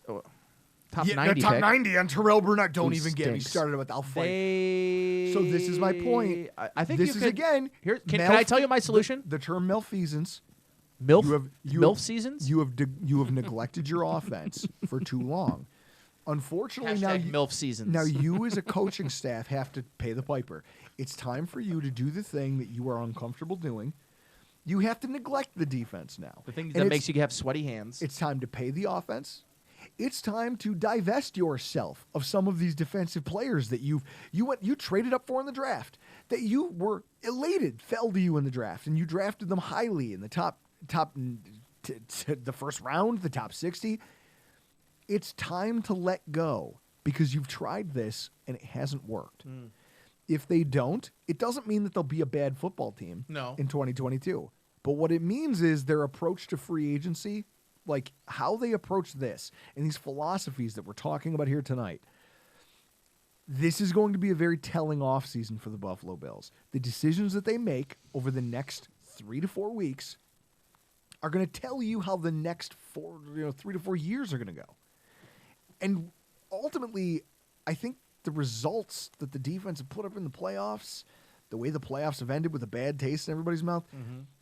A: Yeah,
B: 90
A: top
B: pick.
A: 90 on Terrell Burnett. Don't
B: Who
A: even get me
B: stinks.
A: started about that. I'll fight.
B: They,
A: So this is my point.
B: I think
A: this
B: you
A: is
B: could,
A: again.
B: Here, can I tell you my solution?
A: The term malfeasance.
B: MILF,
A: you
B: MILF
A: have-
B: seasons.
A: You have neglected your offense for too long. Unfortunately,
B: Hashtag MILF seasons.
A: Now you as a coaching staff have to pay the piper. It's time for you to do the thing that you are uncomfortable doing. You have to neglect the defense now.
B: the thing
A: And
B: that
A: it's-
B: makes you have sweaty hands.
A: It's time to pay the offense. It's time to divest yourself of some of these defensive players that you traded up for in the draft, that you were elated fell to you in the draft, and you drafted them highly in the top the first round, the top 60. It's time to let go because you've tried this and it hasn't worked. If they don't, it doesn't mean that they'll be a bad football team
B: No.
A: in 2022. But what it means is their approach to free agency, like how they approach this and these philosophies that we're talking about here tonight, this is going to be a very telling offseason for the Buffalo Bills. The decisions that they make over the next 3 to 4 weeks are going to tell you how the next 3 to 4 years are going to go. And ultimately, I think the results that the defense have put up in the playoffs, the way the playoffs have ended with a bad taste in everybody's mouth,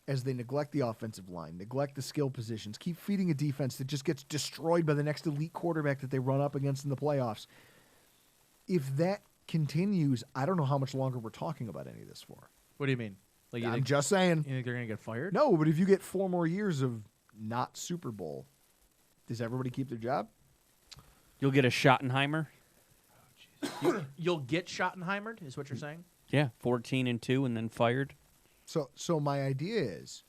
A: as they neglect the offensive line, neglect the skill positions, keep feeding a defense that just gets destroyed by the next elite quarterback that they run up against in the playoffs. If that continues, I don't know how much longer we're talking about any of this for.
B: What do you mean? Like
A: I'm just saying.
B: You think they're going to get fired?
A: No, but if you get 4 more years of not Super Bowl, does everybody keep their job?
C: You'll get a Schottenheimer.
B: You'll get Schottenheimered, is what you're saying?
C: Yeah, 14-2 and then fired.
A: So my idea is,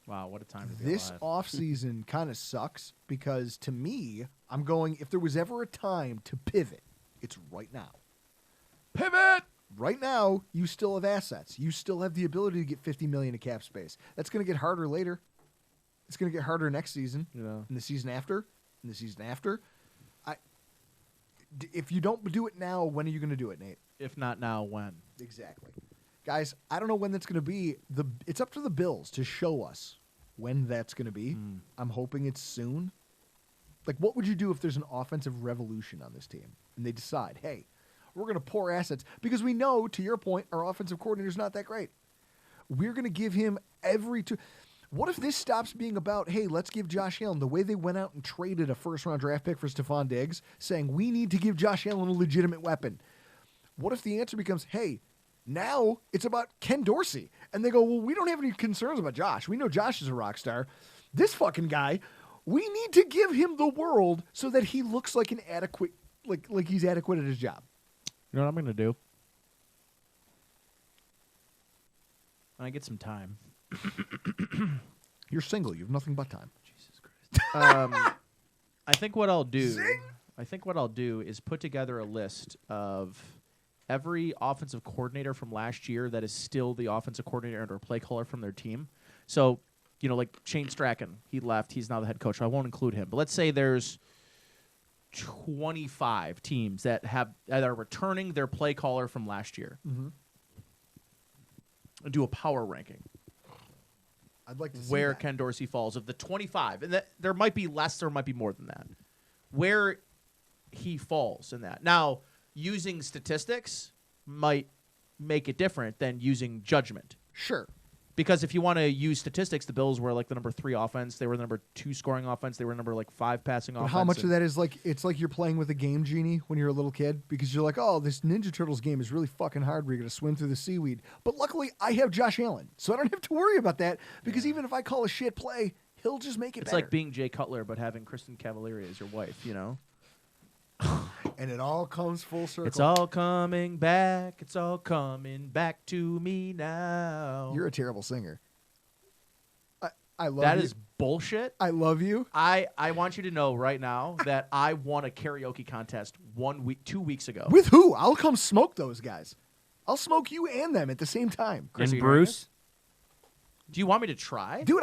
B: Wow, what a time to be
A: this
B: alive.
A: offseason kind of sucks because to me, I'm going, if there was ever a time to pivot, it's right now.
B: Pivot!
A: Right now, you still have assets. You still have the ability to get $50 million of cap space. That's going to get harder later. It's going to get harder next season,
B: Yeah.
A: and the season after, and the season after. If you don't do it now, when are you going to do it, Nate?
B: If not now, when?
A: Exactly. Guys, I don't know when that's going to be. It's up to the Bills to show us when that's going to be. I'm hoping it's soon. Like, what would you do if there's an offensive revolution on this team and they decide, hey, we're going to pour assets? Because we know, to your point, our offensive coordinator's not that great. We're going to give him What if this stops being about, hey, let's give Josh Allen, the way they went out and traded a first-round draft pick for Stephon Diggs, saying we need to give Josh Allen a legitimate weapon? What if the answer becomes, hey, now it's about Ken Dorsey? And they go, well, we don't have any concerns about Josh. We know Josh is a rock star. This fucking guy, we need to give him the world so that he looks like an adequate, like he's adequate at his job.
B: You know what I'm going to do? When I get some time.
A: You're single. You have nothing but time.
B: Jesus Christ. I think what I'll do.
A: Zing!
B: I think what I'll do is put together a list of every offensive coordinator from last year that is still the offensive coordinator or play caller from their team. So, like Shane Strachan, he left. He's now the head coach. So I won't include him. But let's say there's 25 teams that are returning their play caller from last year. And do a power ranking.
A: I'd like to see
B: Where
A: that.
B: Ken Dorsey falls of the 25, and there might be less, there might be more than that. Where he falls in that. Now, using statistics might make it different than using judgment.
A: Sure.
B: Because if you want to use statistics, the Bills were like the number 3 offense. They were the number 2 scoring offense. They were number 5 passing
A: But
B: offense.
A: how much of that is it's like you're playing with a game genie when you're a little kid because you're like, oh, this Ninja Turtles game is really fucking hard where you're going to swim through the seaweed. But luckily, I have Josh Allen, so I don't have to worry about that because even if I call a shit play, he'll just make it
B: It's
A: better.
B: like being Jay Cutler but having Kristen Cavallari as your wife,
A: And it all comes full circle.
B: It's all coming back. It's all coming back to me now.
A: You're a terrible singer. I love
B: That
A: you.
B: is bullshit.
A: I love you.
B: I want you to know right now that I won a karaoke contest 2 weeks ago.
A: With who? I'll come smoke those guys. I'll smoke you and them at the same time.
B: Chris, are
C: And
B: you hearing
C: Bruce?
B: this? Do you want me to try?
A: Dude,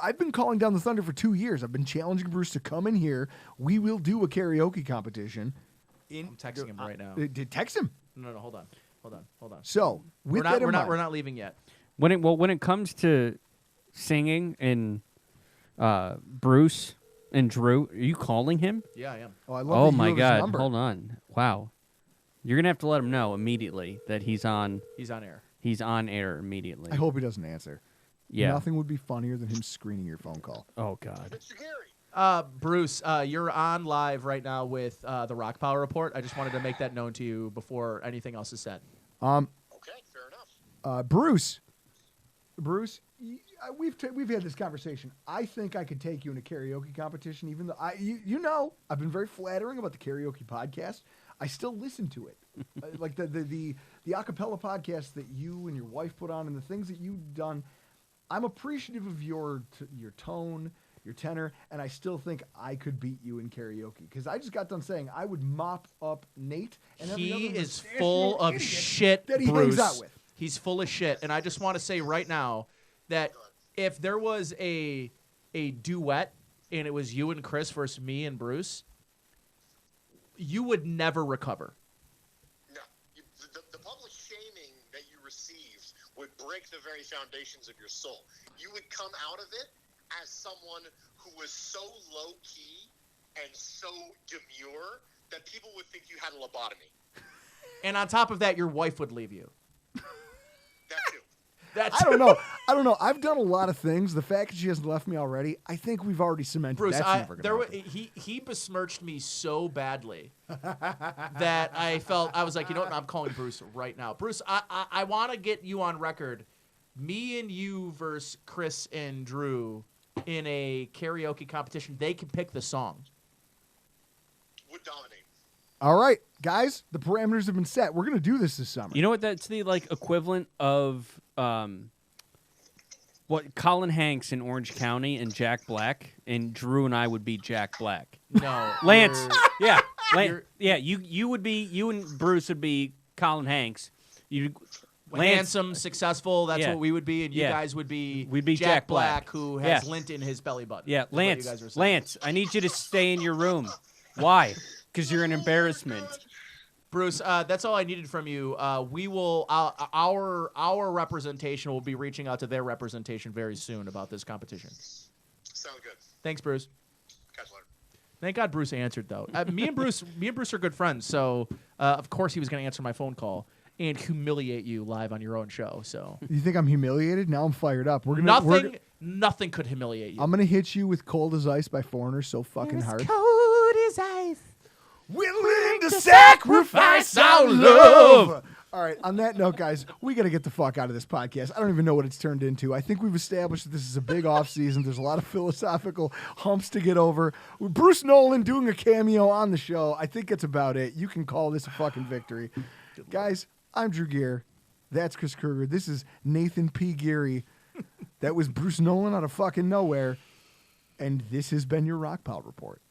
A: I've been calling down the thunder for 2 years. I've been challenging Bruce to come in here. We will do a karaoke competition.
B: I'm texting him right now.
A: Text him.
B: No, hold on.
A: So, with
B: We're not
A: that in mind,
B: we're not leaving yet.
C: When it comes to singing and Bruce and Drew, are you calling him?
B: Yeah, I am.
A: Oh, I love
C: Oh
A: that you
C: my
A: have his
C: God!
A: number.
C: Hold on. Wow, you're gonna have to let him know immediately that he's on.
B: He's on air.
C: He's on air immediately.
A: I hope he doesn't answer.
C: Yeah.
A: Nothing would be funnier than him screening your phone call.
C: Oh God.
E: Mr. Geary.
B: Bruce, you're on live right now with the Rockpile report. I just wanted to make that known to you before anything else is said.
E: Okay, fair enough.
A: Bruce, we've had this conversation. I think I could take you in a karaoke competition, even though I've been very flattering about the karaoke podcast. I still listen to it, like the acapella podcast that you and your wife put on, and the things that you've done. I'm appreciative of your tone, your tenor, and I still think I could beat you in karaoke because I just got done saying I would mop up Nate. And every
B: He
A: other
B: is
A: mustachioed
B: full of
A: idiot
B: shit,
A: that he
B: Bruce.
A: hangs out with.
B: He's full of shit, and I just want to say right now that if there was a duet and it was you and Chris versus me and Bruce, you would never recover.
E: No, the public shaming that you received would break the very foundations of your soul. You would come out of it as someone who was so low-key and so demure that people would think you had a lobotomy.
B: And on top of that, your wife would leave you.
E: That too.
A: I don't know. I've done a lot of things. The fact that she hasn't left me already, I think we've already cemented
B: Bruce,
A: that's never going to happen.
B: he besmirched me so badly that I was like, you know what? I'm calling Bruce right now. Bruce, I want to get you on record. Me and you versus Chris and Drew in a karaoke competition. They can pick the song.
E: Would dominate.
A: All right, guys, the parameters have been set. We're going to do this summer.
C: You know what? That's the equivalent of what Colin Hanks in Orange County and Jack Black, and Drew and I would be Jack Black.
B: No,
C: Lance,
B: you're-
C: you would be, you and Bruce would be Colin Hanks. You,
B: handsome, successful. That's
C: Yeah.
B: what we would be, and you
C: Yeah.
B: guys would be.
C: We'd be
B: Jack
C: Jack Black.
B: who has
C: Yeah.
B: lint in his belly button.
C: Yeah,
B: is what you
C: Lance,
B: guys were saying.
C: Lance, I need you to stay in your room. Why? Because you're an embarrassment.
B: Bruce, that's all I needed from you. We will our representation will be reaching out to their representation very soon about this competition.
E: Sound good.
B: Thanks, Bruce.
E: Catch you later.
B: Thank God Bruce answered though. Me and Bruce are good friends, so of course he was going to answer my phone call and humiliate you live on your own show. So
A: You think I'm humiliated? Now I'm fired up. We're gonna
B: nothing could humiliate you.
A: I'm gonna hit you with "Cold as Ice" by Foreigner so fucking hard.
B: Cold as ice.
A: Willing to sacrifice our love. All right, on that note, guys, we got to get the fuck out of this podcast. I don't even know what it's turned into. I think we've established that this is a big off season. There's a lot of philosophical humps to get over. With Bruce Nolan doing a cameo on the show, I think that's about it. You can call this a fucking victory. Guys, I'm Drew Gear. That's Chris Kruger. This is Nathan P. Geary. That was Bruce Nolan out of fucking nowhere. And this has been your Rockpile Report.